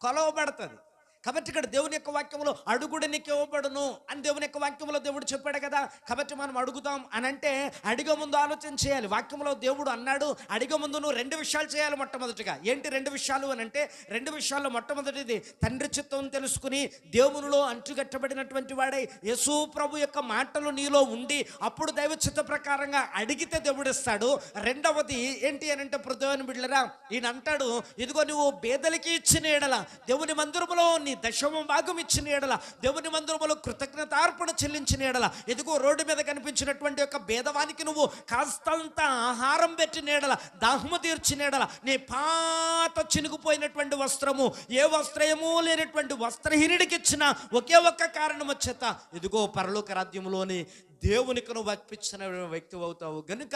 కొలవబడుతుంది. కాబట్టి ఇక్కడ దేవుని యొక్క వాక్యంలో అడుగుడు నీకు ఇవ్వబడును అని దేవుని యొక్క వాక్యంలో దేవుడు చెప్పాడు కదా. కాబట్టి మనం అడుగుదాం అని అంటే అడిగే ముందు ఆలోచన చేయాలి. వాక్యంలో దేవుడు అన్నాడు, అడిగే ముందు నువ్వు 2 విషయాలు చేయాలి. మొట్టమొదటిగా ఏంటి 2 విషయాలు అని అంటే, 2 విషయాల్లో మొట్టమొదటిది తండ్రి చిత్తం తెలుసుకుని దేవునిలో అంటుగట్టబడినటువంటి వాడై యేసు ప్రభు యొక్క మాటలు నీలో ఉండి అప్పుడు దైవ చిత్త ప్రకారంగా అడిగితే దేవుడు ఇస్తాడు. రెండవది ఏంటి అని అంటే, ప్రభువుని బిడ్డలారా, ఈయన అంటాడు, ఇదిగో నువ్వు పేదలకి ఇచ్చిన ఎడల, దేవుని మందిరములో నీ దశమ భాగం ఇచ్చిన ఎడల, దేవుని మందిరములో కృతజ్ఞతార్పణ చెల్లించిన ఎడల, ఎదుగో రోడ్డు మీద కనిపించినటువంటి ఒక భేదవానికి నువ్వు కాస్తంత ఆహారం పెట్టిన ఎడల, దాహము తీర్చిన ఎడల, నీ పాత చినుకుపోయినటువంటి వస్త్రము, ఏ వస్త్రము లేనటువంటి వస్త్రహీనుడికి ఇచ్చిన ఒకే ఒక్క కారణం వచ్చేత ఇదిగో పరలోక రాజ్యములోని దేవునికి నువ్వు అర్పించిన వ్యక్తి అవుతావు. గనుక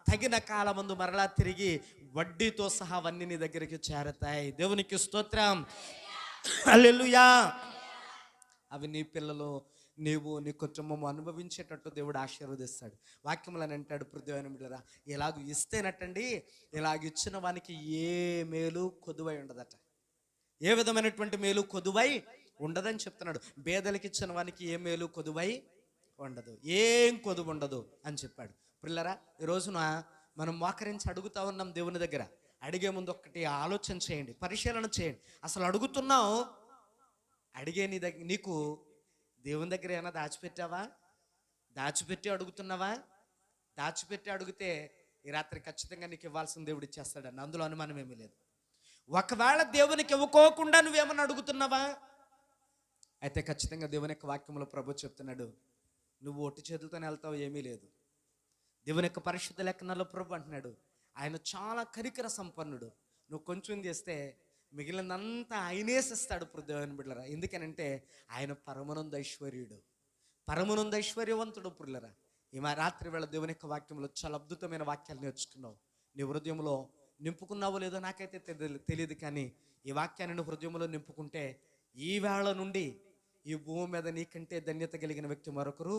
తగిన కాలమందు మరలా తిరిగి వడ్డీతో సహా అవన్నీ నీ దగ్గరికి చేరతాయి. దేవునికి స్తోత్రం, హల్లెలూయా. అవి నీ పిల్లలు, నీవు, నీ కుటుంబం అనుభవించేటట్టు దేవుడు ఆశీర్వదిస్తాడు. వాక్యములు అని అంటాడు, ప్రభువైన బిడ్డలారా, ఇలాగ ఇస్తేనటండి, ఇలాగ ఇచ్చిన వానికి ఏ మేలు కొదువై ఉండదట. ఏ విధమైనటువంటి మేలు కొదువై ఉండదని చెప్తున్నాడు. బేదలకి ఇచ్చిన వానికి ఏ మేలు కొదువై ఉండదు, ఏం కొదువు ఉండదు అని చెప్పాడు. పిల్లరా, ఈ రోజున మనం మోకరించి అడుగుతా ఉన్నాం దేవుని దగ్గర. అడిగే ముందు ఒక్కటి ఆలోచన చేయండి, పరిశీలన చేయండి. అసలు అడుగుతున్నావు, అడిగే నీకు దేవుని దగ్గర ఏమైనా దాచిపెట్టావా? దాచిపెట్టి అడుగుతున్నావా? దాచిపెట్టి అడిగితే ఈ రాత్రి ఖచ్చితంగా నీకు ఇవ్వాల్సిన దేవుడు ఇచ్చేస్తాడని, అందులో అనుమానం ఏమీ లేదు. ఒకవేళ దేవునికి ఇవ్వకోకుండా నువ్వేమన్నా అడుగుతున్నావా? అయితే ఖచ్చితంగా దేవుని యొక్క వాక్యంలో ప్రభు చెప్తున్నాడు, నువ్వు ఒట్టి చేతులతోనే వెళ్తావు, ఏమీ లేదు. దేవుని యొక్క పరిశుద్ధ లేఖనాల్లో ప్రభు అంటున్నాడు, ఆయన చాలా కనికర సంపన్నుడు. నువ్వు కొంచెం చేస్తే మిగిలినంతా ఆయనేసిస్తాడు. దేవుని బిడ్డలారా, ఎందుకనంటే ఆయన పరమానంద ఐశ్వర్యుడు, పరమానంద ఐశ్వర్యవంతుడు. పిల్లరా, ఈ మా రాత్రి వేళ దేవుని యొక్క వాక్యంలో చాలా అద్భుతమైన వాక్యాలు నేర్చుకున్నావు. నీ హృదయంలో నింపుకున్నావో లేదో నాకైతే తెలియదు, కానీ ఈ వాక్యాన్ని నువ్వు హృదయంలో నింపుకుంటే ఈ వేళ నుండి ఈ భూమి మీద నీకంటే ధన్యత కలిగిన వ్యక్తి మరొకరు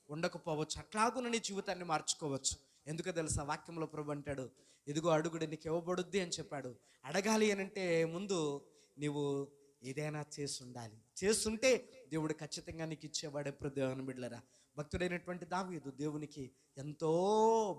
ఉండకపోవచ్చు. అట్లాగున నీ జీవితాన్ని మార్చుకోవచ్చు. ఎందుకో తెలుసా, వాక్యంలో ప్రభు అంటాడు, ఇదిగో అడుగుడు నీకు ఇవ్వబడుద్ది అని చెప్పాడు. అడగాలి అని అంటే ముందు నీవు ఏదైనా చేసి ఉండాలి. చేస్తుంటే దేవుడు ఖచ్చితంగా నీకు ఇచ్చేవాడే. దేవుని బిడ్డలారా, భక్తుడైనటువంటి దావీదు దేవునికి ఎంతో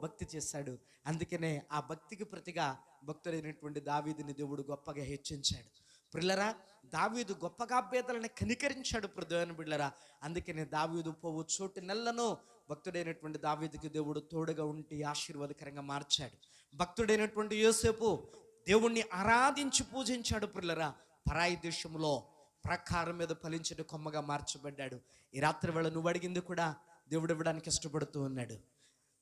భక్తి చేశాడు. అందుకనే ఆ భక్తికి ప్రతిగా భక్తుడైనటువంటి దావీదుని దేవుడు గొప్పగా హెచ్చించాడు. పిల్లరా, దావీదు గొప్పగా పేదలను కనికరించాడు. దేవుని బిడ్డలారా, అందుకనే దావీదు పోవు చోటు నెలను భక్తుడైనటువంటి దావీదుకి దేవుడు తోడుగా ఉండి ఆశీర్వాదకరంగా మార్చాడు. భక్తుడైనటువంటి యోసేపు దేవుణ్ణి ఆరాధించి పూజించాడు. పిల్లరా, పరాయి దేశంలో ప్రకారం మీద ఫలించిన కొమ్మగా మార్చబడ్డాడు. ఈ రాత్రి వేళ నువ్వు అడిగింది కూడా దేవుడు ఇవ్వడానికి ఇష్టపడుతూ ఉన్నాడు.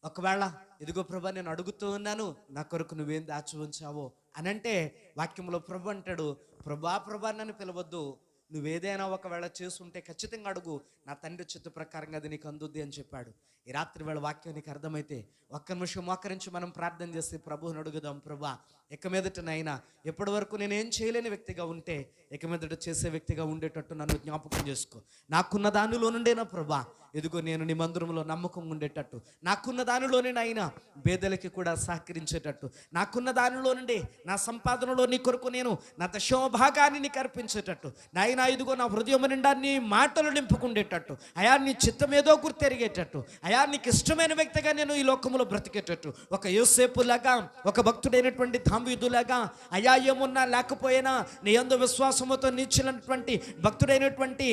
ఒకవేళ ఇదిగో ప్రభా నేను అడుగుతూ ఉన్నాను, నా కొరకు నువ్వేం దాచి ఉంచావో అనంటే వాక్యంలో ప్రభు అంటాడు, ప్రభా నన్ను పిలవద్దు, నువ్వేదైనా ఒకవేళ చేసుంటే ఖచ్చితంగా అడుగు, నా తండ్రి చిత్త ప్రకారంగా అది నీకు అందుద్ది అని చెప్పాడు. ఈ రాత్రి వేళ వాక్యం నీకు అర్థమైతే ఒక్క నిమిషం మోకరించి మనం ప్రార్థన చేసి ప్రభువుని అడుగుదాం. ప్రభా, ఇక మీదట నైనా ఎప్పటి వరకు నేనేం చేయలేని వ్యక్తిగా ఉంటే ఇక మీదట చేసే వ్యక్తిగా ఉండేటట్టు నన్ను జ్ఞాపకం చేసుకో. నాకున్న దానిలో నుండేనా ప్రభా, ఎదుగో నేను నీ మందిరంలో నమ్మకం ఉండేటట్టు, నాకున్న దానిలోనే నాయన పేదలకి కూడా సహకరించేటట్టు, నాకున్న దానిలో నుండి నా సంపాదనలో నీ కొరకు నేను నా దశమ భాగాన్ని నీకు అర్పించేటట్టు నాయన, ఇదిగో నా హృదయం నిండా నీ మాటలు నింపుకుండేటట్టు, అయా నీ చిత్తమేదో గుర్తెరిగేటట్టు, అయా నీకు ఇష్టమైన వ్యక్తిగా నేను ఈ లోకంలో బ్రతికేటట్టు, ఒక యోసేపులాగా, ఒక భక్తుడైనటువంటి దావీదులాగా, అయా ఏమున్నా లేకపోయినా నీ యందు విశ్వాసముతో నిలిచినటువంటి భక్తుడైనటువంటి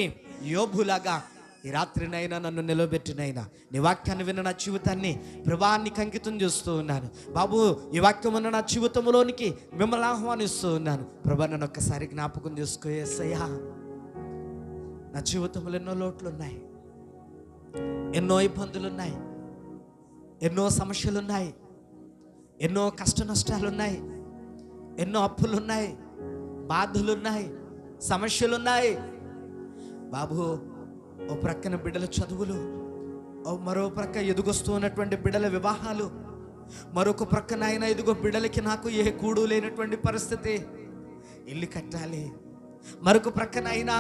యోబులాగా ఈ రాత్రినైనా నన్ను నిలబెట్టినైనా నీ వాక్యాన్ని విన్న నా జీవితాన్ని ప్రభానికి అంకితం చేస్తూ ఉన్నాను. బాబు, ఈ వాక్యం ఉన్న నా జీవితంలోనికి మిమ్మల్ని ఆహ్వానిస్తూ ఉన్నాను. ప్రభా, నన్ను ఒక్కసారి జ్ఞాపకం చేసుకో యేసయ్యా. నా జీవితంలో ఎన్నో లోట్లు ఉన్నాయి, ఎన్నో ఇబ్బందులు ఉన్నాయి, ఎన్నో సమస్యలు ఉన్నాయి, ఎన్నో కష్ట నష్టాలు ఉన్నాయి, ఎన్నో అప్పులున్నాయి, బాధలున్నాయి, సమస్యలున్నాయి. బాబు, ఓ ప్రక్కన బిడ్డల చదువులు, ఓ మరో ప్రక్క ఎదుగొస్తూ ఉన్నటువంటి బిడ్డల వివాహాలు, మరొక ప్రక్కన ఆయన ఇదిగో బిడ్డలకి నాకు ఏ కూడు లేనటువంటి పరిస్థితి, ఇల్లు కట్టాలి. మరొక ప్రక్కన అయినా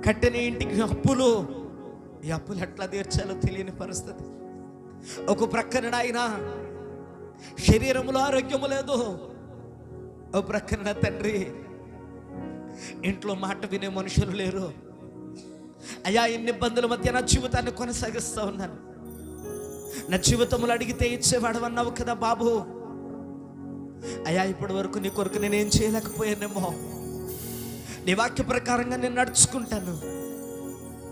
కట్టిన ఇంటికి అప్పులు, ఈ అప్పులు ఎట్లా తీర్చాలో తెలియని పరిస్థితి. ఒక ప్రక్కన ఆయన శరీరంలో ఆరోగ్యము లేదు, ఒక ప్రక్కన తండ్రి ఇంట్లో మాట వినే మనుషులు లేరు. అయ్యా, ఇన్ని ఇబ్బందుల మధ్య నా జీవితాన్ని కొనసాగిస్తూ ఉన్నాను. నా జీవితంలో అడిగితే ఇచ్చేవాడు అన్నావు కదా బాబు. అయ్యా, ఇప్పటి వరకు నీ కొరకు నేనేం చేయలేకపోయానేమో. నీ వాక్య ప్రకారంగా నేను నడుచుకుంటాను,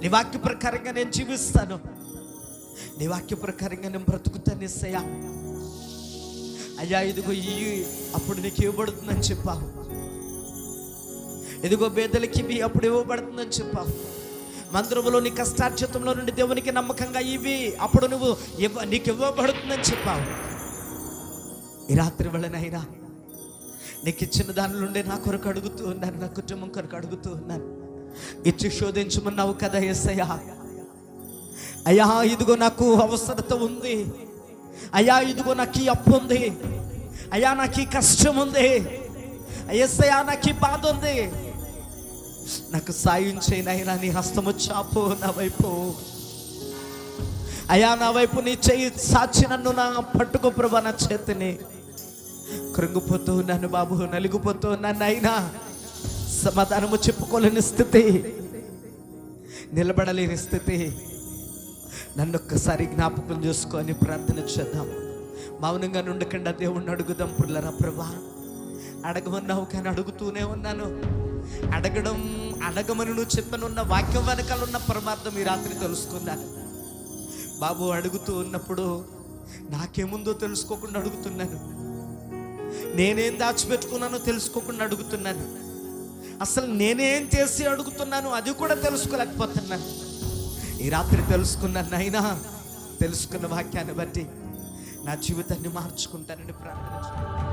నీ వాక్య ప్రకారంగా నేను జీవిస్తాను, నీ వాక్య ప్రకారంగా నేను బ్రతుకుతాను యేసయ్యా. అయ్యా, ఇదిగో అప్పుడు నీకు ఇవ్వబడుతుందని చెప్పావు. ఇదిగో పేదలకి ఇవి అప్పుడు ఇవ్వబడుతుందని చెప్పావు. మందిరంలో నీ కష్టార్జితంలో నుండి దేవునికి నమ్మకంగా ఇవి అప్పుడు నీకు ఇవ్వబడుతుందని చెప్పావు. ఈ రాత్రి వేళనైనా నీకు ఇచ్చిన దాని నుండి నా కొరకు అడుగుతూ ఉన్నాను, నా కుటుంబం కొరకు అడుగుతూ ఉన్నాను. ఇచ్చి శోధించమన్నావు కదా యేసయ్యా. అయ్యా, ఇదిగో నాకు అవసరత ఉంది. అయ్యా, ఇదిగో నాకు ఈ అప్పు ఉంది. అయ్యా, నాకు ఈ కష్టం ఉంది. యేసయ్యా, నాకు ఈ బాధ ఉంది. నాకు సాయం చేయనైనా నీ హస్తము చాపు నా వైపు. అయ్యా, నా వైపు నీ చెయ్యి సాచి నన్ను నా పట్టుకో ప్రభా. నా చేతిని కృంగిపోతూ ఉన్నాను బాబు, నలిగిపోతూ ఉన్నాను. అయినా సమాధానము చెప్పుకోలేని స్థితి, నిలబడలేని స్థితి. నన్ను ఒక్కసారి జ్ఞాపకం చేసుకొని ప్రార్థన చేద్దాం. మౌనంగా నుండకుండా దేవుణ్ణి అడుగుదాం. పుల్లరా ప్రభా, అడగమన్నావు కానీ అడుగుతూనే ఉన్నాను. అడగమని నువ్వు చెప్పనున్న వాక్యం వెనకాల ఉన్న పరమార్థం ఈ రాత్రి తెలుసుకున్నాను బాబు. అడుగుతూ ఉన్నప్పుడు నాకేముందో తెలుసుకోకుండా అడుగుతున్నాను. నేనేం దాచిపెట్టుకున్నానో తెలుసుకోకుండా అడుగుతున్నాను. అసలు నేనేం చేసి అడుగుతున్నాను అది కూడా తెలుసుకోలేకపోతున్నాను. ఈ రాత్రి తెలుసుకున్నాను. అయినా తెలుసుకున్న వాక్యాన్ని బట్టి నా జీవితాన్ని మార్చుకుంటానని ప్రార్థన చేస్తాను.